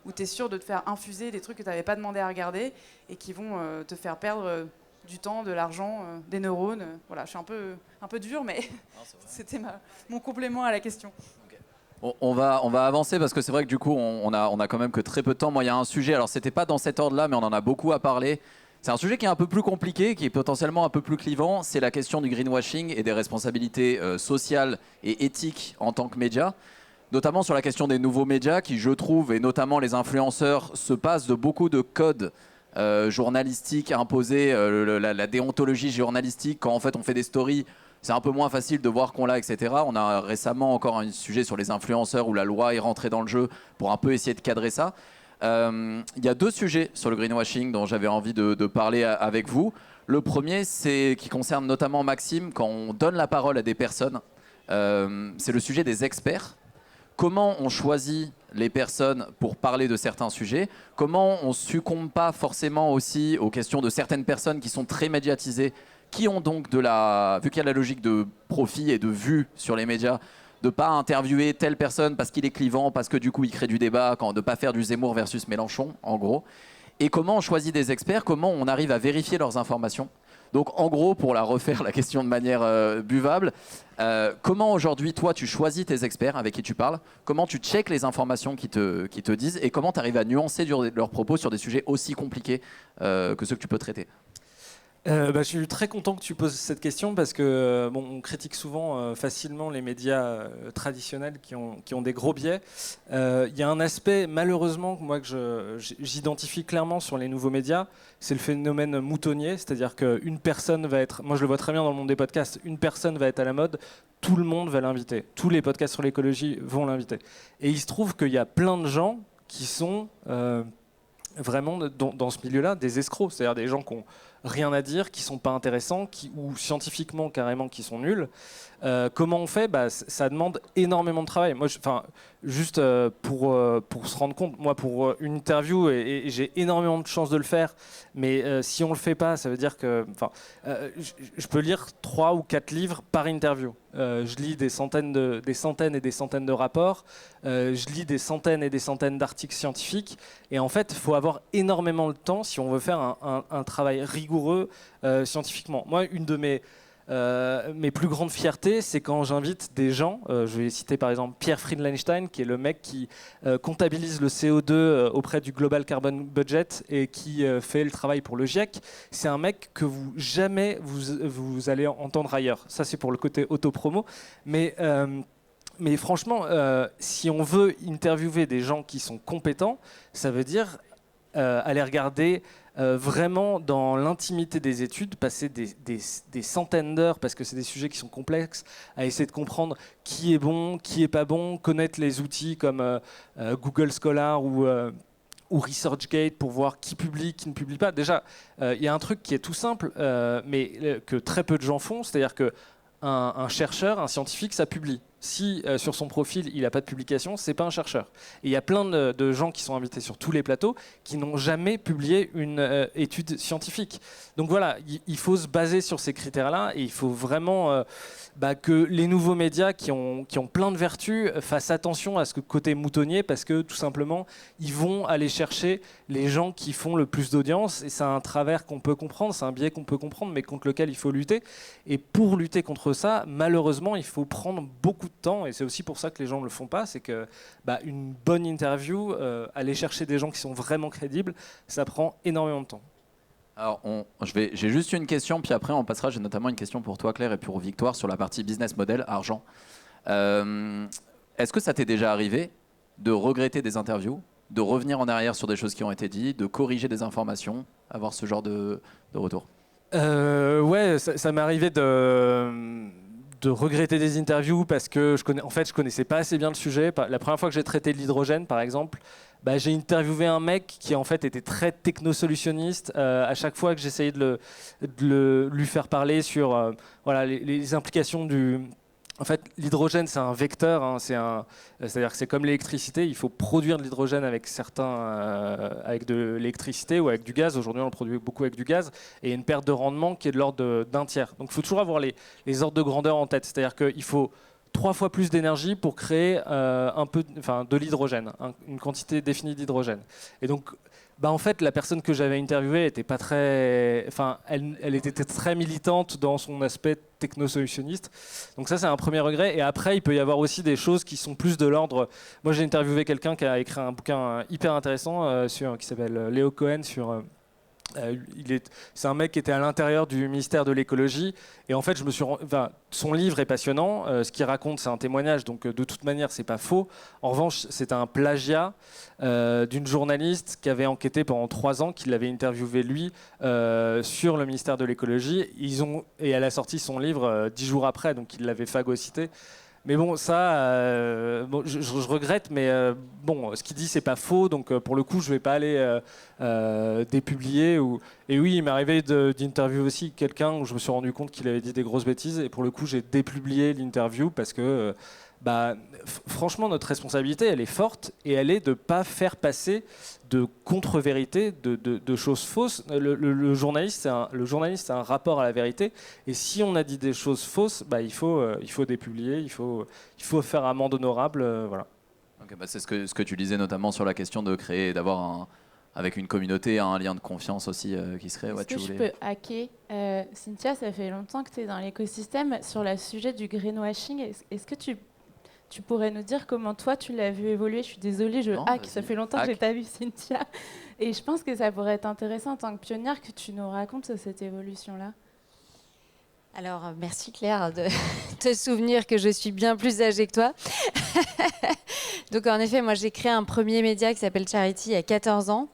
où tu es sûr de te faire infuser des trucs que tu n'avais pas demandé à regarder et qui vont te faire perdre du temps, de l'argent, des neurones. Voilà, je suis un peu dure, mais c'était mon complément à la question. On va avancer parce que c'est vrai que du coup, on a quand même que très peu de temps. Moi, il y a un sujet, alors c'était pas dans cet ordre-là, mais on en a beaucoup à parler. C'est un sujet qui est un peu plus compliqué, qui est potentiellement un peu plus clivant. C'est la question du greenwashing et des responsabilités sociales et éthiques en tant que média. Notamment sur la question des nouveaux médias qui, je trouve, et notamment les influenceurs, se passent de beaucoup de codes journalistiques imposés, la déontologie journalistique. Quand en fait on fait des stories, c'est un peu moins facile de voir qu'on l'a, etc. On a récemment encore un sujet sur les influenceurs où la loi est rentrée dans le jeu pour un peu essayer de cadrer ça. Il y a deux sujets sur le greenwashing dont j'avais envie de parler avec vous. Le premier, c'est qui concerne notamment Maxime, quand on donne la parole à des personnes, c'est le sujet des experts. Comment on choisit les personnes pour parler de certains sujets? Comment on ne succombe pas forcément aussi aux questions de certaines personnes qui sont très médiatisées, qui ont donc vu qu'il y a la logique de profit et de vue sur les médias, de ne pas interviewer telle personne parce qu'il est clivant, parce que du coup il crée du débat, de ne pas faire du Zemmour versus Mélenchon, en gros. Et comment on choisit des experts, comment on arrive à vérifier leurs informations. Donc en gros, pour la refaire la question de manière buvable, comment aujourd'hui toi tu choisis tes experts avec qui tu parles, comment tu checkes les informations qui te disent et comment tu arrives à nuancer leurs propos sur des sujets aussi compliqués que ceux que tu peux traiter? Je suis très content que tu poses cette question parce que on critique souvent facilement les médias traditionnels qui ont des gros biais. Il y a un aspect malheureusement moi que j'identifie clairement sur les nouveaux médias, c'est le phénomène moutonnier, c'est-à-dire qu'une personne va être, moi je le vois très bien dans le monde des podcasts, une personne va être à la mode, tout le monde va l'inviter, tous les podcasts sur l'écologie vont l'inviter. Et il se trouve qu'il y a plein de gens qui sont vraiment dans ce milieu-là des escrocs, c'est-à-dire des gens qui ont rien à dire, qui sont pas intéressants, ou scientifiquement carrément qui sont nuls. Comment on fait? Ça demande énormément de travail. Moi, juste pour se rendre compte, moi pour une interview, et j'ai énormément de chance de le faire, mais si on le fait pas, ça veut dire que, je peux lire 3 ou 4 livres par interview. Je lis des centaines et des centaines de rapports. Je lis des centaines et des centaines d'articles scientifiques. Et en fait, il faut avoir énormément de temps si on veut faire un travail rigoureux scientifiquement. Moi, une de mes plus grandes fiertés, c'est quand j'invite des gens, je vais citer par exemple Pierre Friedlandstein, qui est le mec qui comptabilise le CO2 auprès du Global Carbon Budget et qui fait le travail pour le GIEC. C'est un mec que jamais vous allez entendre ailleurs. Ça, c'est pour le côté autopromo. Mais franchement, si on veut interviewer des gens qui sont compétents, ça veut dire aller regarder vraiment dans l'intimité des études, passer des centaines d'heures, parce que c'est des sujets qui sont complexes, à essayer de comprendre qui est bon, qui est pas bon, connaître les outils comme Google Scholar ou ResearchGate pour voir qui publie, qui ne publie pas. Déjà, il y a un truc qui est tout simple, mais que très peu de gens font, c'est-à-dire qu'un chercheur, un scientifique, ça publie. Si sur son profil, il n'a pas de publication, c'est pas un chercheur. Et il y a plein de gens qui sont invités sur tous les plateaux qui n'ont jamais publié une étude scientifique. Donc voilà, il faut se baser sur ces critères-là et il faut vraiment que les nouveaux médias qui ont plein de vertus fassent attention à ce côté moutonnier, parce que tout simplement, ils vont aller chercher les gens qui font le plus d'audience, et c'est un travers qu'on peut comprendre, c'est un biais qu'on peut comprendre, mais contre lequel il faut lutter. Et pour lutter contre ça, malheureusement, il faut prendre beaucoup de temps, et c'est aussi pour ça que les gens ne le font pas, c'est que une bonne interview, aller chercher des gens qui sont vraiment crédibles, ça prend énormément de temps. Alors, j'ai juste une question, puis après on passera. J'ai notamment une question pour toi, Claire, et pour Victoire sur la partie business model, argent. Est-ce que ça t'est déjà arrivé de regretter des interviews, de revenir en arrière sur des choses qui ont été dites, de corriger des informations, avoir ce genre de retour? Ouais, ça m'est arrivé de regretter des interviews parce que je connaissais pas assez bien le sujet. La première fois que j'ai traité de l'hydrogène, par exemple, j'ai interviewé un mec qui en fait était très technosolutionniste. À chaque fois que j'essayais de lui faire parler sur les implications du... En fait, l'hydrogène, c'est un vecteur, hein, c'est-à-dire que c'est comme l'électricité, il faut produire de l'hydrogène avec avec de l'électricité ou avec du gaz. Aujourd'hui, on le produit beaucoup avec du gaz, et il y a une perte de rendement qui est de l'ordre d'un tiers. Donc il faut toujours avoir les ordres de grandeur en tête, c'est-à-dire qu'il faut 3 fois plus d'énergie pour créer de l'hydrogène, une quantité définie d'hydrogène. Et donc, en fait, la personne que j'avais interviewée était pas très, elle était très militante dans son aspect technosolutionniste. Donc ça, c'est un premier regret. Et après, il peut y avoir aussi des choses qui sont plus de l'ordre. Moi, j'ai interviewé quelqu'un qui a écrit un bouquin hyper intéressant qui s'appelle Léo Cohen sur. C'est un mec qui était à l'intérieur du ministère de l'écologie, et en fait son livre est passionnant, ce qu'il raconte c'est un témoignage, donc de toute manière c'est pas faux. En revanche, c'est un plagiat d'une journaliste qui avait enquêté pendant 3 ans, qui l'avait interviewé lui sur le ministère de l'écologie, et elle a sorti son livre 10 jours après, donc il l'avait phagocyté. Mais bon, ça, je regrette, mais ce qu'il dit, c'est pas faux, donc pour le coup, je vais pas aller dépublier. Et oui, il m'est arrivé d'interviewer aussi quelqu'un où je me suis rendu compte qu'il avait dit des grosses bêtises, et pour le coup, j'ai dépublié l'interview parce que, franchement, notre responsabilité, elle est forte, et elle est de pas faire passer de contre-vérité, de choses fausses. Le journaliste, c'est un rapport à la vérité. Et si on a dit des choses fausses, il faut dépublier, il faut faire amende honorable. Voilà. Okay, c'est ce que tu disais notamment sur la question de créer, d'avoir avec une communauté un lien de confiance aussi qui serait. Est-ce que je peux hacker Cynthia, ça fait longtemps que tu es dans l'écosystème. Sur le sujet du greenwashing, est-ce que tu pourrais nous dire comment toi tu l'as vu évoluer? Je suis désolée, hack, ça fait longtemps que j'ai pas vu Cynthia. Et je pense que ça pourrait être intéressant en tant que pionnière que tu nous racontes cette évolution-là. Alors, merci Claire de te souvenir que je suis bien plus âgée que toi. Donc en effet, moi j'ai créé un premier média qui s'appelle Charity il y a 14 ans.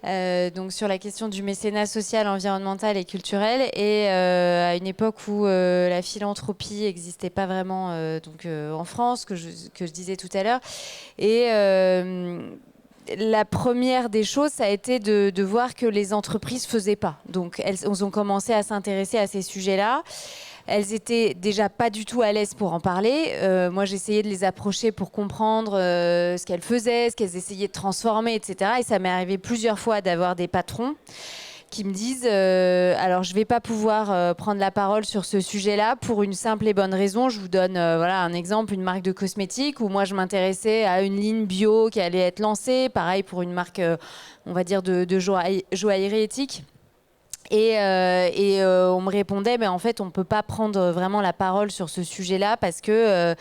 Donc sur la question du mécénat social, environnemental et culturel, et à une époque où la philanthropie n'existait pas vraiment en France, que je disais tout à l'heure. Et la première des choses, ça a été de voir que les entreprises ne faisaient pas. Donc elles ont commencé à s'intéresser à ces sujets-là. Elles étaient déjà pas du tout à l'aise pour en parler. Moi, j'essayais de les approcher pour comprendre ce qu'elles faisaient, ce qu'elles essayaient de transformer, etc. Et ça m'est arrivé plusieurs fois d'avoir des patrons qui me disent alors je vais pas pouvoir prendre la parole sur ce sujet-là pour une simple et bonne raison. Je vous donne un exemple, une marque de cosmétiques où moi je m'intéressais à une ligne bio qui allait être lancée, pareil pour une marque on va dire de joaillerie éthique. Et on me répondait en fait on peut pas prendre vraiment la parole sur ce sujet-là parce que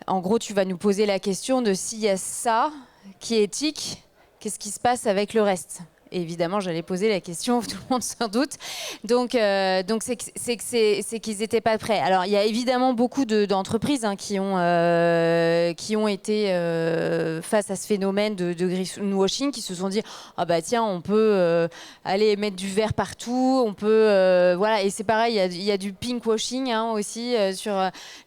en gros tu vas nous poser la question de s'il y a ça qui est éthique, qu'est-ce qui se passe avec le reste? Et évidemment, j'allais poser la question, tout le monde s'en doute. Donc c'est qu'ils n'étaient pas prêts. Alors, il y a évidemment beaucoup d'entreprises qui qui ont été face à ce phénomène de greenwashing, qui se sont dit ah bah tiens, on peut aller mettre du vert partout, on peut voilà. Et c'est pareil, il y a du pinkwashing aussi sur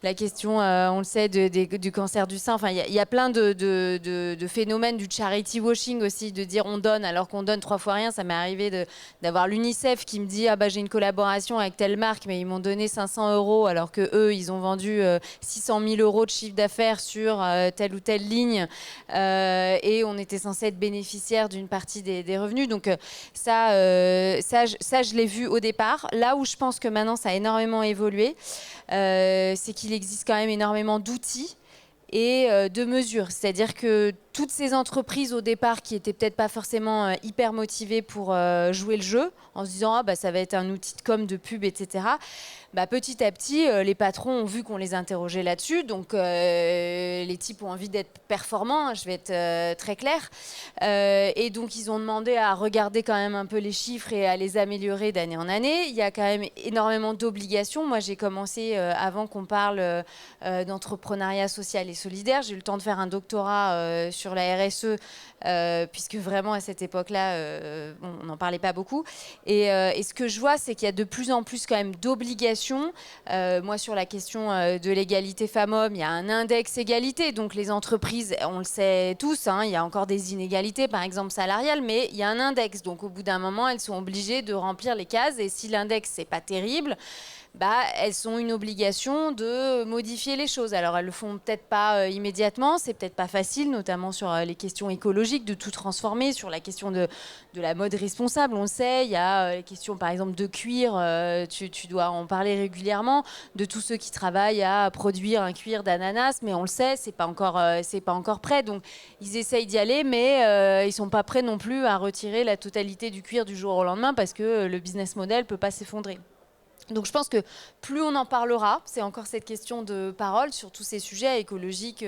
la question, on le sait, du cancer du sein. Enfin, il y a plein de phénomènes, du charity washing aussi, de dire on donne alors qu'on donne 3 fois rien. Ça m'est arrivé d'avoir l'UNICEF qui me dit ah bah j'ai une collaboration avec telle marque, mais ils m'ont donné 500 € alors que eux ils ont vendu 600 000 € de chiffre d'affaires sur telle ou telle ligne, et on était censé être bénéficiaire d'une partie des revenus. Donc ça je l'ai vu au départ. Là où je pense que maintenant ça a énormément évolué, c'est qu'il existe quand même énormément d'outils et de mesures. C'est-à-dire que toutes ces entreprises au départ qui étaient peut-être pas forcément hyper motivées pour jouer le jeu, en se disant ah, bah, ça va être un outil de com, de pub, etc. Bah, petit à petit, les patrons ont vu qu'on les interrogeait là-dessus, donc les types ont envie d'être performants, je vais être très claire, et donc ils ont demandé à regarder quand même un peu les chiffres et à les améliorer d'année en année. Il y a quand même énormément d'obligations. Moi, j'ai commencé avant qu'on parle d'entrepreneuriat social et solidaire. J'ai eu le temps de faire un doctorat sur la RSE, puisque vraiment à cette époque-là, on n'en parlait pas beaucoup. Et ce que je vois, c'est qu'il y a de plus en plus quand même d'obligations. Moi, sur la question de l'égalité femmes-hommes, il y a un index égalité. Donc les entreprises, on le sait tous, il y a encore des inégalités, par exemple salariales, mais il y a un index. Donc au bout d'un moment, elles sont obligées de remplir les cases. Et si l'index, c'est pas terrible, bah, elles ont une obligation de modifier les choses. Alors, elles le font peut-être pas immédiatement, c'est peut-être pas facile, notamment sur les questions écologiques, de tout transformer, sur la question de la mode responsable. On le sait, il y a les questions, par exemple, de cuir, tu dois en parler régulièrement, de tous ceux qui travaillent à produire un cuir d'ananas, mais on le sait, c'est pas encore prêt. Donc, ils essayent d'y aller, mais ils sont pas prêts non plus à retirer la totalité du cuir du jour au lendemain parce que le business model peut pas s'effondrer. Donc je pense que plus on en parlera, c'est encore cette question de parole sur tous ces sujets écologiques,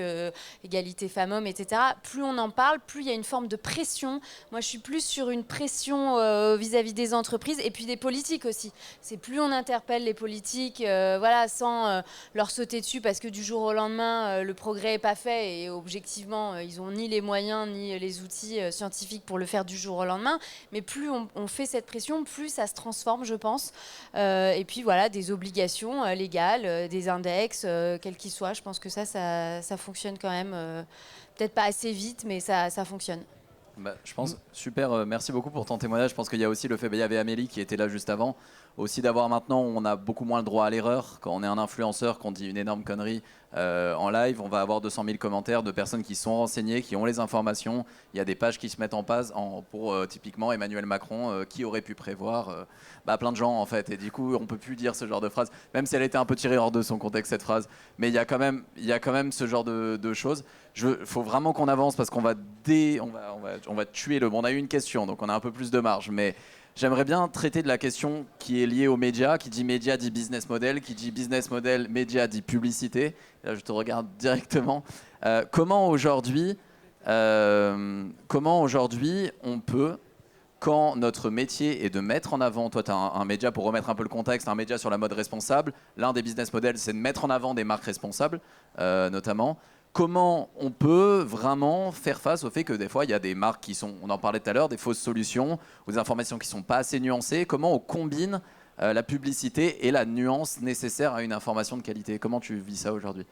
égalité femmes-hommes, etc. Plus on en parle, plus il y a une forme de pression. Moi, je suis plus sur une pression vis-à-vis des entreprises et puis des politiques aussi. C'est plus on interpelle les politiques, voilà, sans leur sauter dessus parce que du jour au lendemain, le progrès n'est pas fait et objectivement, ils n'ont ni les moyens ni les outils scientifiques pour le faire du jour au lendemain. Mais plus on fait cette pression, plus ça se transforme, je pense. Et puis voilà, des obligations légales, des index, quels qu'ils soient. Je pense que ça fonctionne quand même, peut-être pas assez vite, mais ça fonctionne. Bah, je pense, super, merci beaucoup pour ton témoignage. Je pense qu'il y a aussi le fait, il y avait Amélie qui était là juste avant, aussi d'avoir maintenant, on a beaucoup moins le droit à l'erreur. Quand on est un influenceur, qu'on dit une énorme connerie en live, on va avoir 200 000 commentaires de personnes qui sont renseignées, qui ont les informations. Il y a des pages qui se mettent en page pour typiquement Emmanuel Macron, qui aurait pu prévoir plein de gens en fait. Et du coup, on peut plus dire ce genre de phrase, même si elle était un peu tirée hors de son contexte cette phrase. Mais il y a quand même ce genre de choses. Faut vraiment qu'on avance parce qu'on va tuer le. Bon, on a eu une question, donc on a un peu plus de marge, mais j'aimerais bien traiter de la question qui est liée aux médias. Qui dit média dit business model, qui dit business model, média dit publicité. Là, je te regarde directement. Comment aujourd'hui on peut, quand notre métier est de mettre en avant, toi tu as un média, pour remettre un peu le contexte, un média sur la mode responsable, l'un des business models c'est de mettre en avant des marques responsables, notamment. Comment on peut vraiment faire face au fait que des fois il y a des marques qui sont, on en parlait tout à l'heure, des fausses solutions ou des informations qui ne sont pas assez nuancées. Comment on combine la publicité et la nuance nécessaire à une information de qualité? Comment tu vis ça aujourd'hui?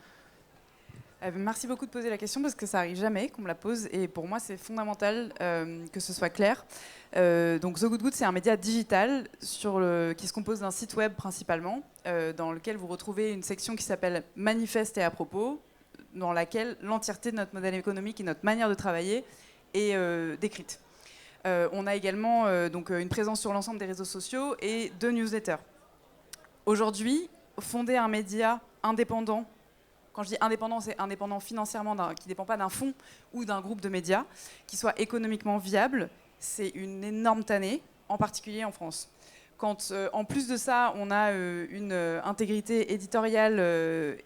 Merci beaucoup de poser la question parce que ça arrive jamais qu'on me la pose et pour moi c'est fondamental que ce soit clair. Donc The Good Good, c'est un média digital qui se compose d'un site web principalement, dans lequel vous retrouvez une section qui s'appelle Manifeste et à propos, dans laquelle l'entièreté de notre modèle économique et notre manière de travailler est décrite. On a également donc une présence sur l'ensemble des réseaux sociaux et 2 newsletters. Aujourd'hui, fonder un média indépendant, quand je dis indépendant, c'est indépendant financièrement, qui ne dépend pas d'un fonds ou d'un groupe de médias, qui soit économiquement viable, c'est une énorme tannée, en particulier en France. Quand, en plus de ça, on a une intégrité éditoriale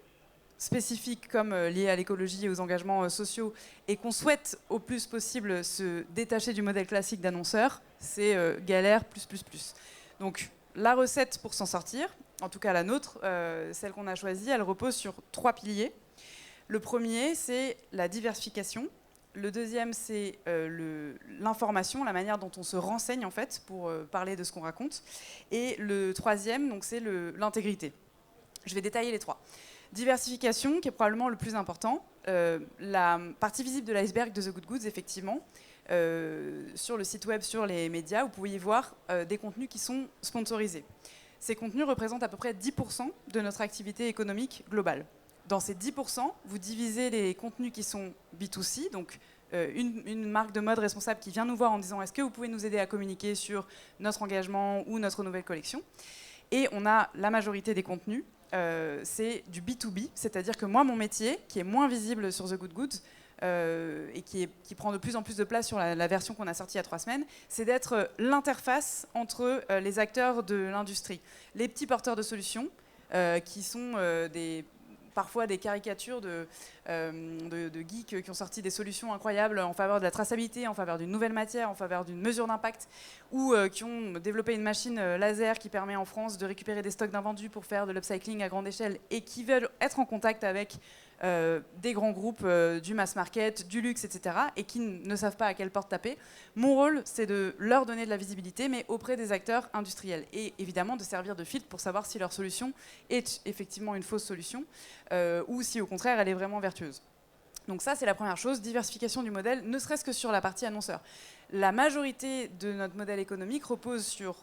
spécifiques comme liées à l'écologie et aux engagements sociaux et qu'on souhaite au plus possible se détacher du modèle classique d'annonceur, c'est galère plus. Donc la recette pour s'en sortir, en tout cas la nôtre, celle qu'on a choisie, elle repose sur 3 piliers. Le premier, c'est la diversification. Le deuxième, c'est l'information, la manière dont on se renseigne en fait pour parler de ce qu'on raconte. Et le troisième, donc, c'est l'intégrité. Je vais détailler les trois. Diversification, qui est probablement le plus important. La partie visible de l'iceberg de The Good Goods, effectivement, sur le site web, sur les médias, vous pouvez y voir des contenus qui sont sponsorisés. Ces contenus représentent à peu près 10% de notre activité économique globale. Dans ces 10%, vous divisez les contenus qui sont B2C, donc une marque de mode responsable qui vient nous voir en disant « Est-ce que vous pouvez nous aider à communiquer sur notre engagement ou notre nouvelle collection ?» Et on a la majorité des contenus, c'est du B2B, c'est-à-dire que moi, mon métier, qui est moins visible sur The Good Goods, et qui prend de plus en plus de place sur la version qu'on a sortie il y a 3 semaines, c'est d'être l'interface entre les acteurs de l'industrie. Les petits porteurs de solutions, qui sont parfois des caricatures de geeks qui ont sorti des solutions incroyables en faveur de la traçabilité, en faveur d'une nouvelle matière, en faveur d'une mesure d'impact, ou qui ont développé une machine laser qui permet en France de récupérer des stocks d'invendus pour faire de l'upcycling à grande échelle et qui veulent être en contact avec des grands groupes du mass market, du luxe, etc., et qui ne savent pas à quelle porte taper. Mon rôle, c'est de leur donner de la visibilité, mais auprès des acteurs industriels, et évidemment de servir de filtre pour savoir si leur solution est effectivement une fausse solution, ou si au contraire elle est vraiment vertueuse. Donc ça, c'est la première chose, diversification du modèle, ne serait-ce que sur la partie annonceur. La majorité de notre modèle économique repose sur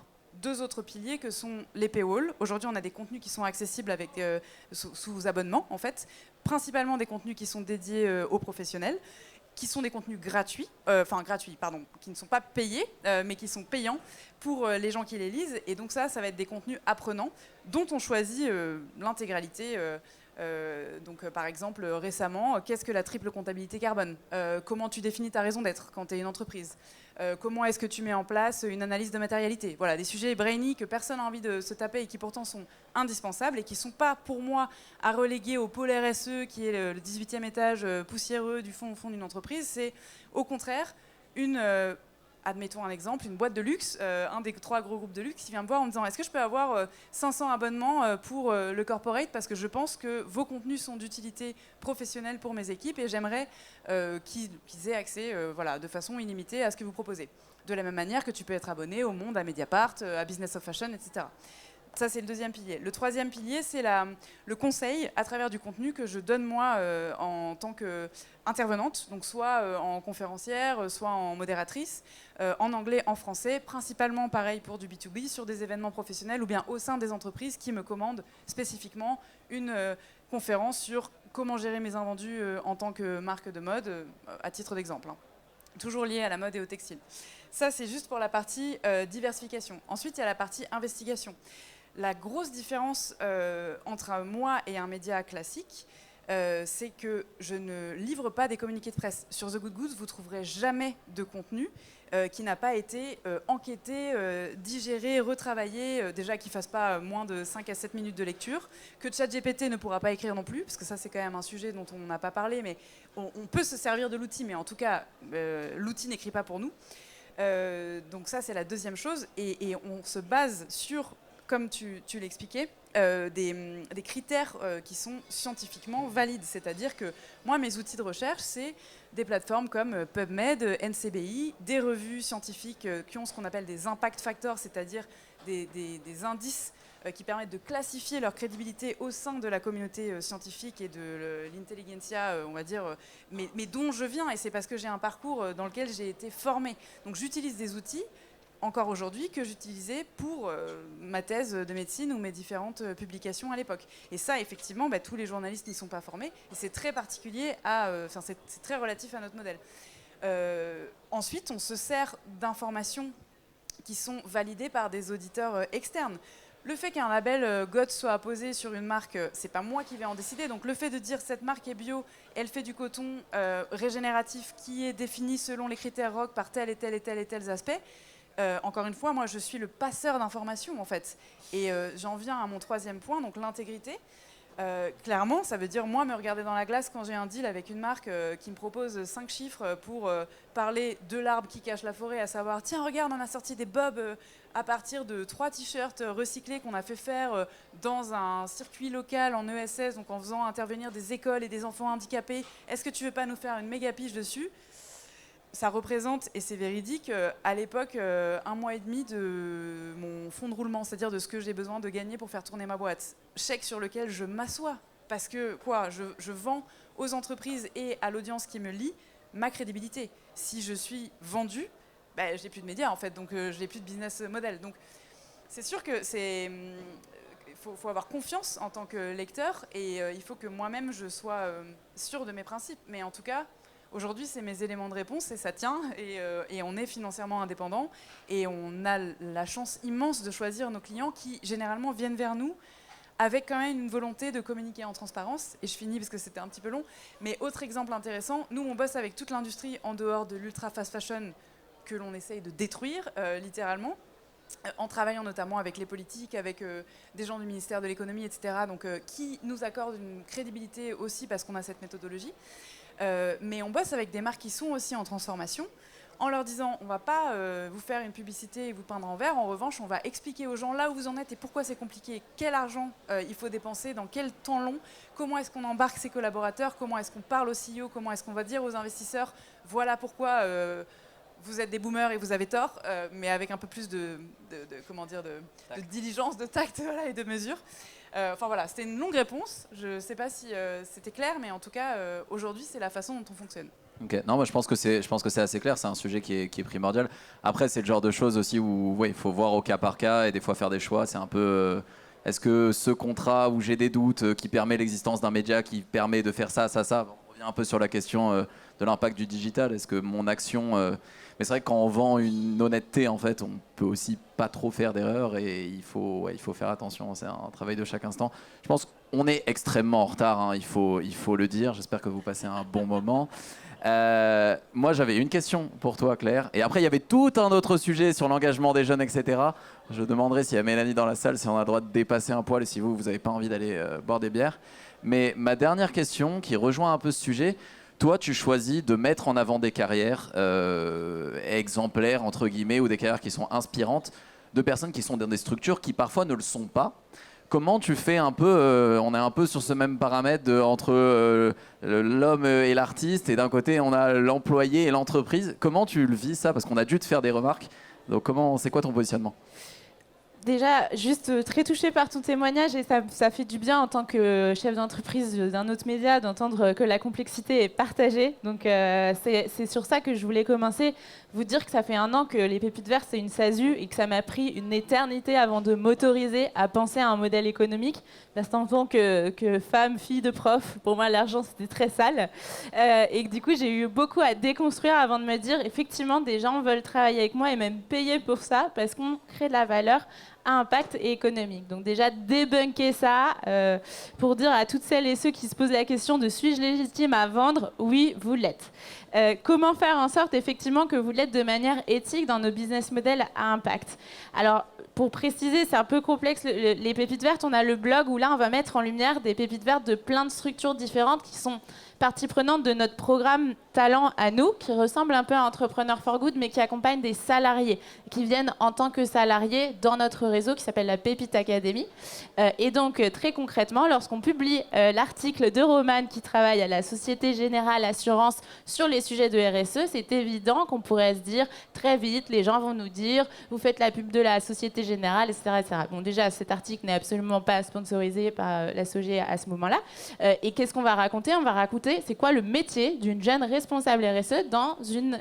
2 autres piliers que sont les paywalls. Aujourd'hui, on a des contenus qui sont accessibles avec, sous abonnement, en fait, principalement des contenus qui sont dédiés aux professionnels, qui sont des contenus gratuits, qui ne sont pas payés, mais qui sont payants pour les gens qui les lisent. Et donc ça va être des contenus apprenants dont on choisit l'intégralité. Par exemple, récemment, qu'est-ce que la triple comptabilité carbone ? Comment tu définis ta raison d'être quand tu es une entreprise ? Comment est-ce que tu mets en place une analyse de matérialité ? Voilà, des sujets brainy que personne n'a envie de se taper et qui pourtant sont indispensables et qui ne sont pas, pour moi, à reléguer au pôle RSE, qui est le 18e étage poussiéreux du fond d'une entreprise. C'est au contraire admettons un exemple, une boîte de luxe, un des 3 gros groupes de luxe qui vient me voir en me disant « Est-ce que je peux avoir 500 abonnements pour le corporate parce que je pense que vos contenus sont d'utilité professionnelle pour mes équipes et j'aimerais qu'ils aient accès de façon illimitée à ce que vous proposez. » De la même manière que tu peux être abonné au Monde, à Mediapart, à Business of Fashion, etc. Ça, c'est le deuxième pilier. Le troisième pilier, c'est le conseil à travers du contenu que je donne moi en tant qu'intervenante, donc soit en conférencière, soit en modératrice, en anglais, en français, principalement pareil pour du B2B, sur des événements professionnels ou bien au sein des entreprises qui me commandent spécifiquement une conférence sur comment gérer mes invendus en tant que marque de mode, à titre d'exemple. Toujours lié à la mode et au textile. Ça, c'est juste pour la partie diversification. Ensuite, il y a la partie investigation. La grosse différence entre moi et un média classique, c'est que je ne livre pas des communiqués de presse. Sur The Good Goods, vous ne trouverez jamais de contenu qui n'a pas été enquêté, digéré, retravaillé, déjà qu'il ne fasse pas moins de 5 à 7 minutes de lecture, que ChatGPT ne pourra pas écrire non plus, parce que ça c'est quand même un sujet dont on n'a pas parlé, mais on peut se servir de l'outil, mais en tout cas, l'outil n'écrit pas pour nous. Donc ça c'est la deuxième chose, et on se base sur, comme tu l'expliquais, des critères qui sont scientifiquement valides. C'est-à-dire que moi, mes outils de recherche, c'est des plateformes comme PubMed, NCBI, des revues scientifiques qui ont ce qu'on appelle des impact factors, c'est-à-dire des indices qui permettent de classifier leur crédibilité au sein de la communauté scientifique et de l'intelligentsia, on va dire, mais dont je viens, et c'est parce que j'ai un parcours dans lequel j'ai été formée. Donc j'utilise des outils encore aujourd'hui que j'utilisais pour ma thèse de médecine ou mes différentes publications à l'époque. Et ça, effectivement, tous les journalistes n'y sont pas formés, et c'est très particulier c'est très relatif à notre modèle. Ensuite, on se sert d'informations qui sont validées par des auditeurs externes. Le fait qu'un label GOTS soit apposé sur une marque, c'est pas moi qui vais en décider. Donc le fait de dire cette marque est bio, elle fait du coton régénératif qui est défini selon les critères ROC par tel et tel et tel et tels aspects. Encore une fois, moi je suis le passeur d'informations en fait. Et j'en viens à mon troisième point, donc l'intégrité. Clairement, ça veut dire moi me regarder dans la glace quand j'ai un deal avec une marque qui me propose 5 chiffres pour parler de l'arbre qui cache la forêt, à savoir tiens regarde on a sorti des bobs à partir de 3 t-shirts recyclés qu'on a fait faire dans un circuit local en ESS, donc en faisant intervenir des écoles et des enfants handicapés. Est-ce que tu veux pas nous faire une méga piche dessus ? Ça représente, et c'est véridique, à l'époque, 1 mois et demi de mon fonds de roulement, c'est-à-dire de ce que j'ai besoin de gagner pour faire tourner ma boîte. Chèque sur lequel je m'assois, parce que je vends aux entreprises et à l'audience qui me lit ma crédibilité. Si je suis vendue, je n'ai plus de médias en fait, donc je n'ai plus de business model. Donc c'est sûr que faut avoir confiance en tant que lecteur, et il faut que moi-même je sois sûre de mes principes. Mais en tout cas, aujourd'hui, c'est mes éléments de réponse et ça tient. Et on est financièrement indépendant. Et on a la chance immense de choisir nos clients qui, généralement, viennent vers nous avec quand même une volonté de communiquer en transparence. Et je finis parce que c'était un petit peu long. Mais autre exemple intéressant, nous, on bosse avec toute l'industrie en dehors de l'ultra fast fashion que l'on essaye de détruire, littéralement, en travaillant notamment avec les politiques, avec des gens du ministère de l'économie, etc., donc, qui nous accordent une crédibilité aussi parce qu'on a cette méthodologie. Mais on bosse avec des marques qui sont aussi en transformation, en leur disant on ne va pas vous faire une publicité et vous peindre en vert. En revanche, on va expliquer aux gens là où vous en êtes et pourquoi c'est compliqué, quel argent il faut dépenser, dans quel temps long, comment est-ce qu'on embarque ses collaborateurs, comment est-ce qu'on parle aux CEO, comment est-ce qu'on va dire aux investisseurs voilà pourquoi vous êtes des boomers et vous avez tort, mais avec un peu plus de diligence, de tact et de mesure. Enfin voilà, c'était une longue réponse. Je ne sais pas si c'était clair, mais en tout cas, aujourd'hui, c'est la façon dont on fonctionne. Ok, non, moi je pense que c'est assez clair. C'est un sujet qui est primordial. Après, c'est le genre de choses aussi où il faut voir au cas par cas et des fois faire des choix. C'est un peu est-ce que ce contrat où j'ai des doutes, qui permet l'existence d'un média, qui permet de faire ça, on revient un peu sur la question de l'impact du digital. Est-ce que mon action mais c'est vrai que quand on vend une honnêteté, en fait, on peut aussi pas trop faire d'erreurs et il faut faire attention. C'est un travail de chaque instant. Je pense qu'on est extrêmement en retard, hein, il faut le dire. J'espère que vous passez un bon moment. Moi, j'avais une question pour toi, Claire. Et après, il y avait tout un autre sujet sur l'engagement des jeunes, etc. Je demanderai s'il y a Mélanie dans la salle, si on a le droit de dépasser un poil et si vous n'avez pas envie d'aller boire des bières. Mais ma dernière question, qui rejoint un peu ce sujet, toi, tu choisis de mettre en avant des carrières exemplaires, entre guillemets, ou des carrières qui sont inspirantes, de personnes qui sont dans des structures qui parfois ne le sont pas. Comment tu fais un peu, on est un peu sur ce même paramètre entre l'homme et l'artiste, et d'un côté, on a l'employé et l'entreprise. Comment tu le vis, ça ? Parce qu'on a dû te faire des remarques. Donc, c'est quoi ton positionnement ? Déjà, juste très touchée par ton témoignage, et ça fait du bien en tant que chef d'entreprise d'un autre média d'entendre que la complexité est partagée. Donc c'est sur ça que je voulais commencer. Vous dire que ça fait 1 an que les Pépites Vertes, c'est une SASU et que ça m'a pris une éternité avant de m'autoriser à penser à un modèle économique. Parce qu'en tant que femme, fille de prof, pour moi l'argent c'était très sale. Et que du coup j'ai eu beaucoup à déconstruire avant de me dire effectivement des gens veulent travailler avec moi et même payer pour ça parce qu'on crée de la valeur à impact et économique. Donc déjà débunker ça pour dire à toutes celles et ceux qui se posent la question de suis-je légitime à vendre ? Oui, vous l'êtes. Comment faire en sorte effectivement que vous l'êtes de manière éthique dans nos business models à impact ? Alors pour préciser, c'est un peu complexe, les pépites vertes, on a le blog où là on va mettre en lumière des pépites vertes de plein de structures différentes qui sont partie prenante de notre programme Talent à nous, qui ressemble un peu à Entrepreneur for Good, mais qui accompagne des salariés, qui viennent en tant que salariés dans notre réseau qui s'appelle la Pépite Academy. Et donc, très concrètement, lorsqu'on publie l'article de Romane qui travaille à la Société Générale Assurance sur les sujets de RSE, c'est évident qu'on pourrait se dire très vite, les gens vont nous dire, vous faites la pub de la Société Générale, etc. etc. Bon, déjà, cet article n'est absolument pas sponsorisé par la SOG à ce moment-là. Et qu'est-ce qu'on va raconter ? On va raconter c'est quoi le métier d'une jeune responsable RSE dans une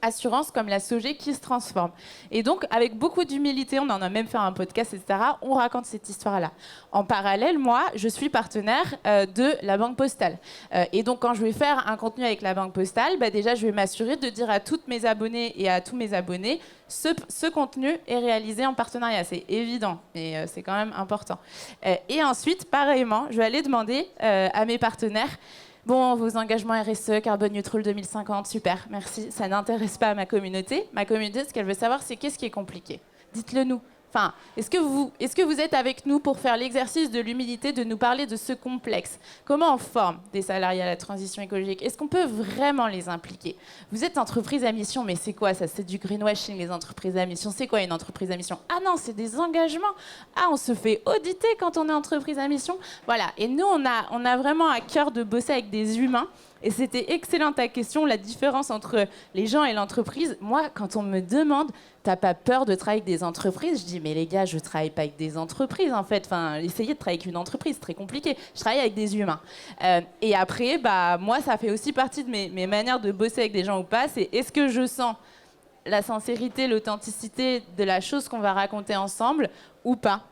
assurance comme la SOG qui se transforme. Et donc, avec beaucoup d'humilité, on en a même fait un podcast, etc., on raconte cette histoire-là. En parallèle, moi, je suis partenaire de la Banque Postale. Et donc, quand je vais faire un contenu avec la Banque Postale, déjà, je vais m'assurer de dire à toutes mes abonnées et à tous mes abonnés, ce contenu est réalisé en partenariat. C'est évident, mais c'est quand même important. Et ensuite, pareillement, je vais aller demander à mes partenaires, bon, vos engagements RSE, carbone neutral 2050, super, merci. Ça n'intéresse pas ma communauté. Ma communauté, ce qu'elle veut savoir, c'est qu'est-ce qui est compliqué. Dites-le nous. Enfin, est-ce que vous êtes avec nous pour faire l'exercice de l'humilité, de nous parler de ce complexe? Comment on forme des salariés à la transition écologique? Est-ce qu'on peut vraiment les impliquer? Vous êtes entreprise à mission, mais c'est quoi ça? C'est du greenwashing, les entreprises à mission. C'est quoi une entreprise à mission? Ah non, c'est des engagements. Ah, on se fait auditer quand on est entreprise à mission. Voilà. Et nous, on a vraiment à cœur de bosser avec des humains. Et c'était excellent ta question, la différence entre les gens et l'entreprise. Moi, quand on me demande, t'as pas peur de travailler avec des entreprises? Je dis, mais les gars, je travaille pas avec des entreprises, en fait. Enfin, essayez de travailler avec une entreprise, c'est très compliqué. Je travaille avec des humains. Et après, moi, ça fait aussi partie de mes manières de bosser avec des gens ou pas. C'est est-ce que je sens la sincérité, l'authenticité de la chose qu'on va raconter ensemble ou pas?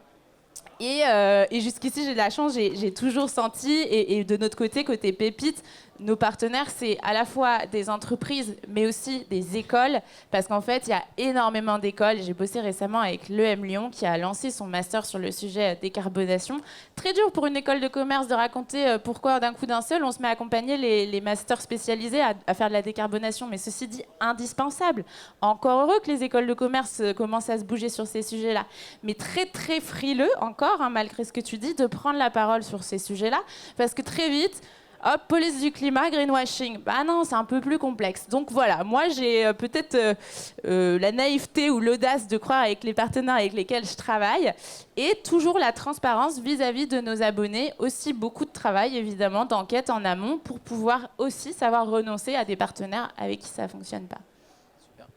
Et jusqu'ici, j'ai de la chance, j'ai toujours senti, et de notre côté Pépite, nos partenaires, c'est à la fois des entreprises, mais aussi des écoles, parce qu'en fait, il y a énormément d'écoles. J'ai bossé récemment avec l'EM Lyon, qui a lancé son master sur le sujet décarbonation. Très dur pour une école de commerce de raconter pourquoi, d'un coup d'un seul, on se met à accompagner les masters spécialisés à faire de la décarbonation, mais ceci dit, indispensable. Encore heureux que les écoles de commerce commencent à se bouger sur ces sujets-là. Mais très, très frileux, encore, malgré ce que tu dis, de prendre la parole sur ces sujets-là, parce que très vite, hop, police du climat, greenwashing. Bah non, c'est un peu plus complexe. Donc voilà, moi j'ai peut-être la naïveté ou l'audace de croire avec les partenaires avec lesquels je travaille, et toujours la transparence vis-à-vis de nos abonnés. Aussi beaucoup de travail, évidemment, d'enquête en amont pour pouvoir aussi savoir renoncer à des partenaires avec qui ça ne fonctionne pas.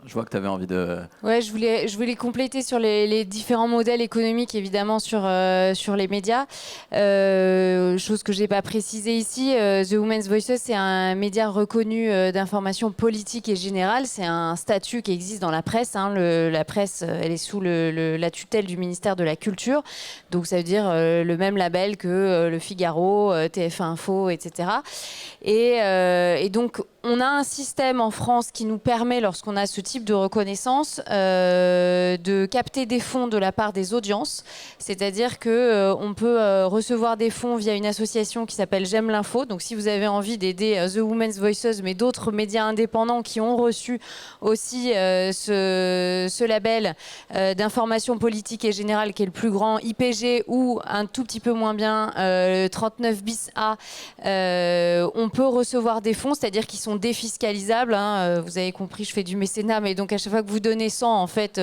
Je vois que tu avais envie de... Ouais, je voulais compléter sur les différents modèles économiques, évidemment, sur les médias. Chose que je n'ai pas précisée ici, The Women's Voices, c'est un média reconnu d'information politique et générale. C'est un statut qui existe dans la presse. La presse, elle est sous la tutelle du ministère de la Culture. Donc, ça veut dire le même label que Le Figaro, TF1 Info, etc. Et donc, on a un système en France qui nous permet, lorsqu'on a ce type de reconnaissance, de capter des fonds de la part des audiences. C'est-à-dire qu'on peut recevoir des fonds via une association qui s'appelle J'aime l'info. Donc si vous avez envie d'aider The Women's Voices, mais d'autres médias indépendants qui ont reçu aussi ce label d'information politique et générale, qui est le plus grand, IPG, ou un tout petit peu moins bien, 39 bis A, on peut recevoir des fonds, c'est-à-dire qu'ils sont défiscalisables. Vous avez compris, je fais du mécénat, mais donc à chaque fois que vous donnez 100, en fait,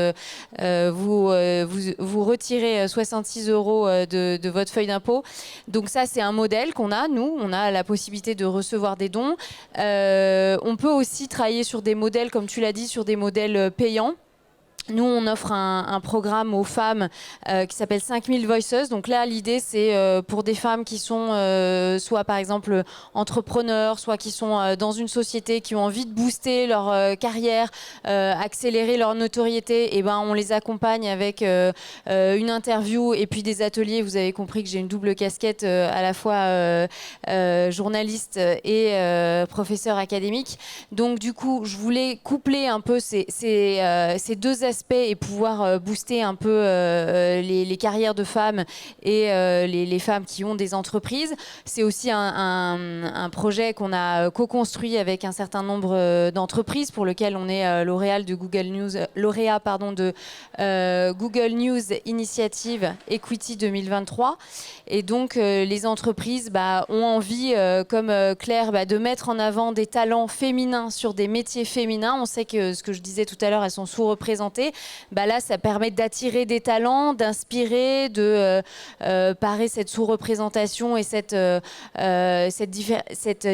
vous retirez 66 € de votre feuille d'impôt. Donc ça, c'est un modèle qu'on a, nous. On a la possibilité de recevoir des dons. On peut aussi travailler sur des modèles, comme tu l'as dit, sur des modèles payants. Nous, on offre un programme aux femmes qui s'appelle 5000 Voices. Donc là, l'idée, c'est pour des femmes qui sont soit, par exemple, entrepreneurs, soit qui sont dans une société, qui ont envie de booster leur carrière, accélérer leur notoriété. Et ben, on les accompagne avec une interview et puis des ateliers. Vous avez compris que j'ai une double casquette, à la fois journaliste et professeur académique. Donc, du coup, je voulais coupler un peu ces deux aspects et pouvoir booster un peu les carrières de femmes et les femmes qui ont des entreprises. C'est aussi un projet qu'on a co-construit avec un certain nombre d'entreprises, pour lequel on est lauréat de Google News Initiative Equity 2023. Et donc les entreprises ont envie, comme Claire, de mettre en avant des talents féminins sur des métiers féminins. On sait que, ce que je disais tout à l'heure, elles sont sous-représentées. Là, ça permet d'attirer des talents, d'inspirer, de parer cette sous-représentation et cette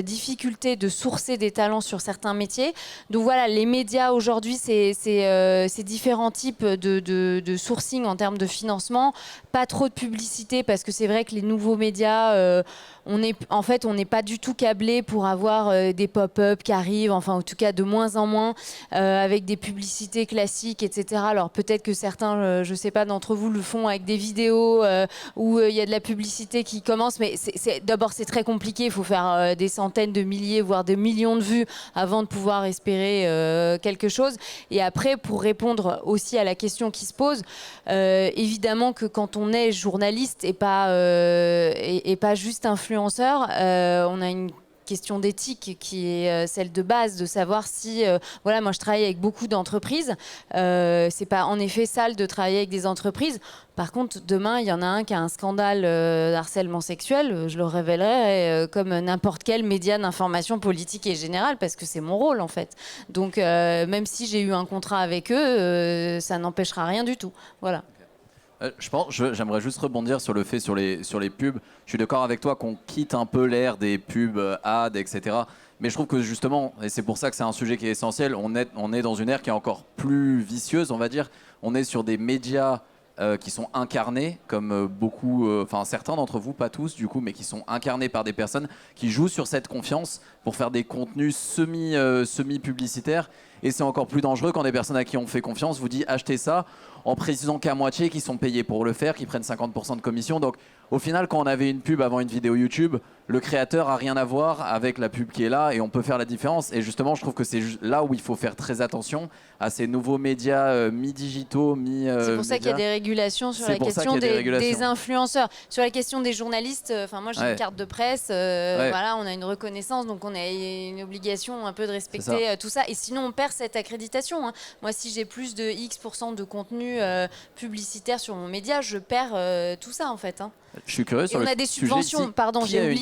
difficulté de sourcer des talents sur certains métiers. Donc voilà, les médias aujourd'hui, c'est différents types de sourcing en termes de financement. Pas trop de publicité, parce que c'est vrai que les nouveaux médias, on n'est pas du tout câblé pour avoir des pop-up qui arrivent, enfin en tout cas de moins en moins, avec des publicités classiques, etc. Alors peut-être que certains, je ne sais pas, d'entre vous le font avec des vidéos où il y a de la publicité qui commence, mais d'abord c'est très compliqué, il faut faire des centaines de milliers, voire des millions de vues avant de pouvoir espérer quelque chose. Et après, pour répondre aussi à la question qui se pose, évidemment que quand on est journaliste et pas juste influenceur, on a une question d'éthique qui est celle de base, de savoir si, voilà, moi je travaille avec beaucoup d'entreprises, c'est pas en effet sale de travailler avec des entreprises. Par contre, demain, il y en a un qui a un scandale d'harcèlement sexuel, je le révélerai comme n'importe quel média d'information politique et générale, parce que c'est mon rôle en fait. Donc, même si j'ai eu un contrat avec eux, ça n'empêchera rien du tout. Voilà. J'aimerais juste rebondir sur le fait sur les pubs. Je suis d'accord avec toi qu'on quitte un peu l'ère des pubs ads, etc. Mais je trouve que justement, et c'est pour ça que c'est un sujet qui est essentiel, on est dans une ère qui est encore plus vicieuse, on va dire. On est sur des médias qui sont incarnés, comme beaucoup, enfin certains d'entre vous, pas tous du coup, mais qui sont incarnés par des personnes qui jouent sur cette confiance pour faire des contenus semi-publicitaires. Et c'est encore plus dangereux quand des personnes à qui on fait confiance vous disent achetez ça, en précisant qu'à moitié, qu'ils sont payés pour le faire, qu'ils prennent 50% de commission. Donc au final, quand on avait une pub avant une vidéo YouTube, le créateur a rien à voir avec la pub qui est là et on peut faire la différence. Et justement, je trouve que c'est là où il faut faire très attention à ces nouveaux médias mi-digitaux, c'est pour ça qu'il y a des régulations sur la question des influenceurs. Sur la question des journalistes, moi j'ai une carte de presse, voilà, on a une reconnaissance, donc on a une obligation un peu de respecter tout ça. Et sinon, on perd cette accréditation. Hein. Moi, si j'ai plus de X% de contenu publicitaire sur mon média, je perds tout ça en fait. Hein. Je suis curieux sur on a des subventions, pardon, j'ai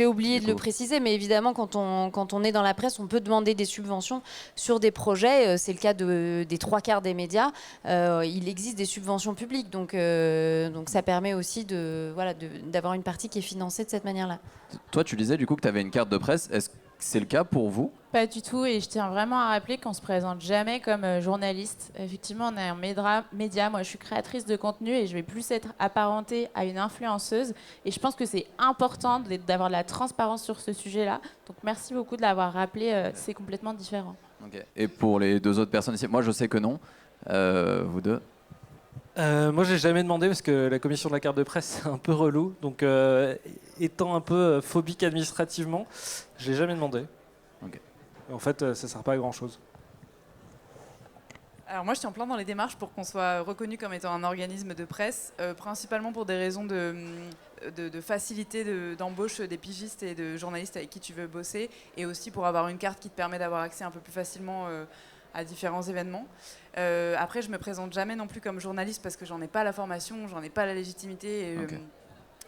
oublié de le préciser, mais évidemment, quand on est dans la presse, on peut demander des subventions sur des projets. C'est le cas des 3/4 des médias. Il existe des subventions publiques, donc ça permet aussi d'avoir une partie qui est financée de cette manière-là. Toi, tu disais du coup que tu avais une carte de presse. Est-ce que c'est le cas pour vous ? Pas du tout, et je tiens vraiment à rappeler qu'on ne se présente jamais comme journaliste. Effectivement, on est un média. Moi, je suis créatrice de contenu et je vais plus être apparentée à une influenceuse. Et je pense que c'est important d'avoir de la transparence sur ce sujet-là. Donc, merci beaucoup de l'avoir rappelé. C'est complètement différent. Okay. Et pour les deux autres personnes ici, moi, je sais que non. Vous deux ? Moi, j'ai jamais demandé parce que la commission de la carte de presse, c'est un peu relou. Donc, étant un peu phobique administrativement, je l'ai jamais demandé. Okay. En fait, ça ne sert pas à grand-chose. Alors moi, je suis en plein dans les démarches pour qu'on soit reconnu comme étant un organisme de presse, principalement pour des raisons de facilité d'embauche des pigistes et de journalistes avec qui tu veux bosser, et aussi pour avoir une carte qui te permet d'avoir accès un peu plus facilement à différents événements. Après, je me présente jamais non plus comme journaliste parce que j'en ai pas la formation, j'en ai pas la légitimité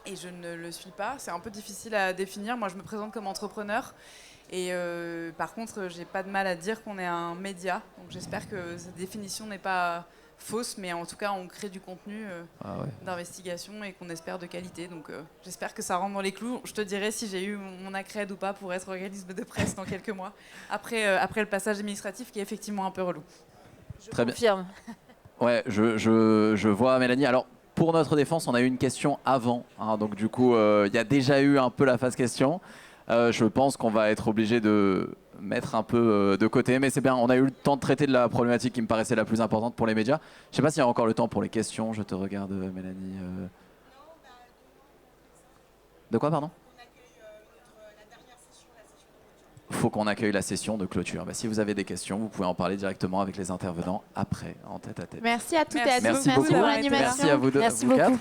et je ne le suis pas. C'est un peu difficile à définir. Moi, je me présente comme entrepreneur. Et par contre, j'ai pas de mal à dire qu'on est un média. Donc j'espère que cette définition n'est pas fausse, mais en tout cas, on crée du contenu d'investigation et qu'on espère de qualité. Donc j'espère que ça rentre dans les clous. Je te dirai si j'ai eu mon accred ou pas pour être organisme de presse dans quelques mois, après le passage administratif qui est effectivement un peu relou. Je confirme. Ouais, je vois Mélanie. Alors, pour notre défense, on a eu une question avant. Hein, donc du coup, il y a déjà eu un peu la phase question. Je pense qu'on va être obligé de mettre un peu de côté, mais c'est bien, on a eu le temps de traiter de la problématique qui me paraissait la plus importante pour les médias. Je ne sais pas s'il y a encore le temps pour les questions, je te regarde Mélanie. De quoi, pardon ? Il faut qu'on accueille la session de clôture. Si vous avez des questions, vous pouvez en parler directement avec les intervenants après, en tête à tête. Merci à toutes et à tous. Merci beaucoup. Merci pour l'animation. Merci à vous deux. Merci beaucoup.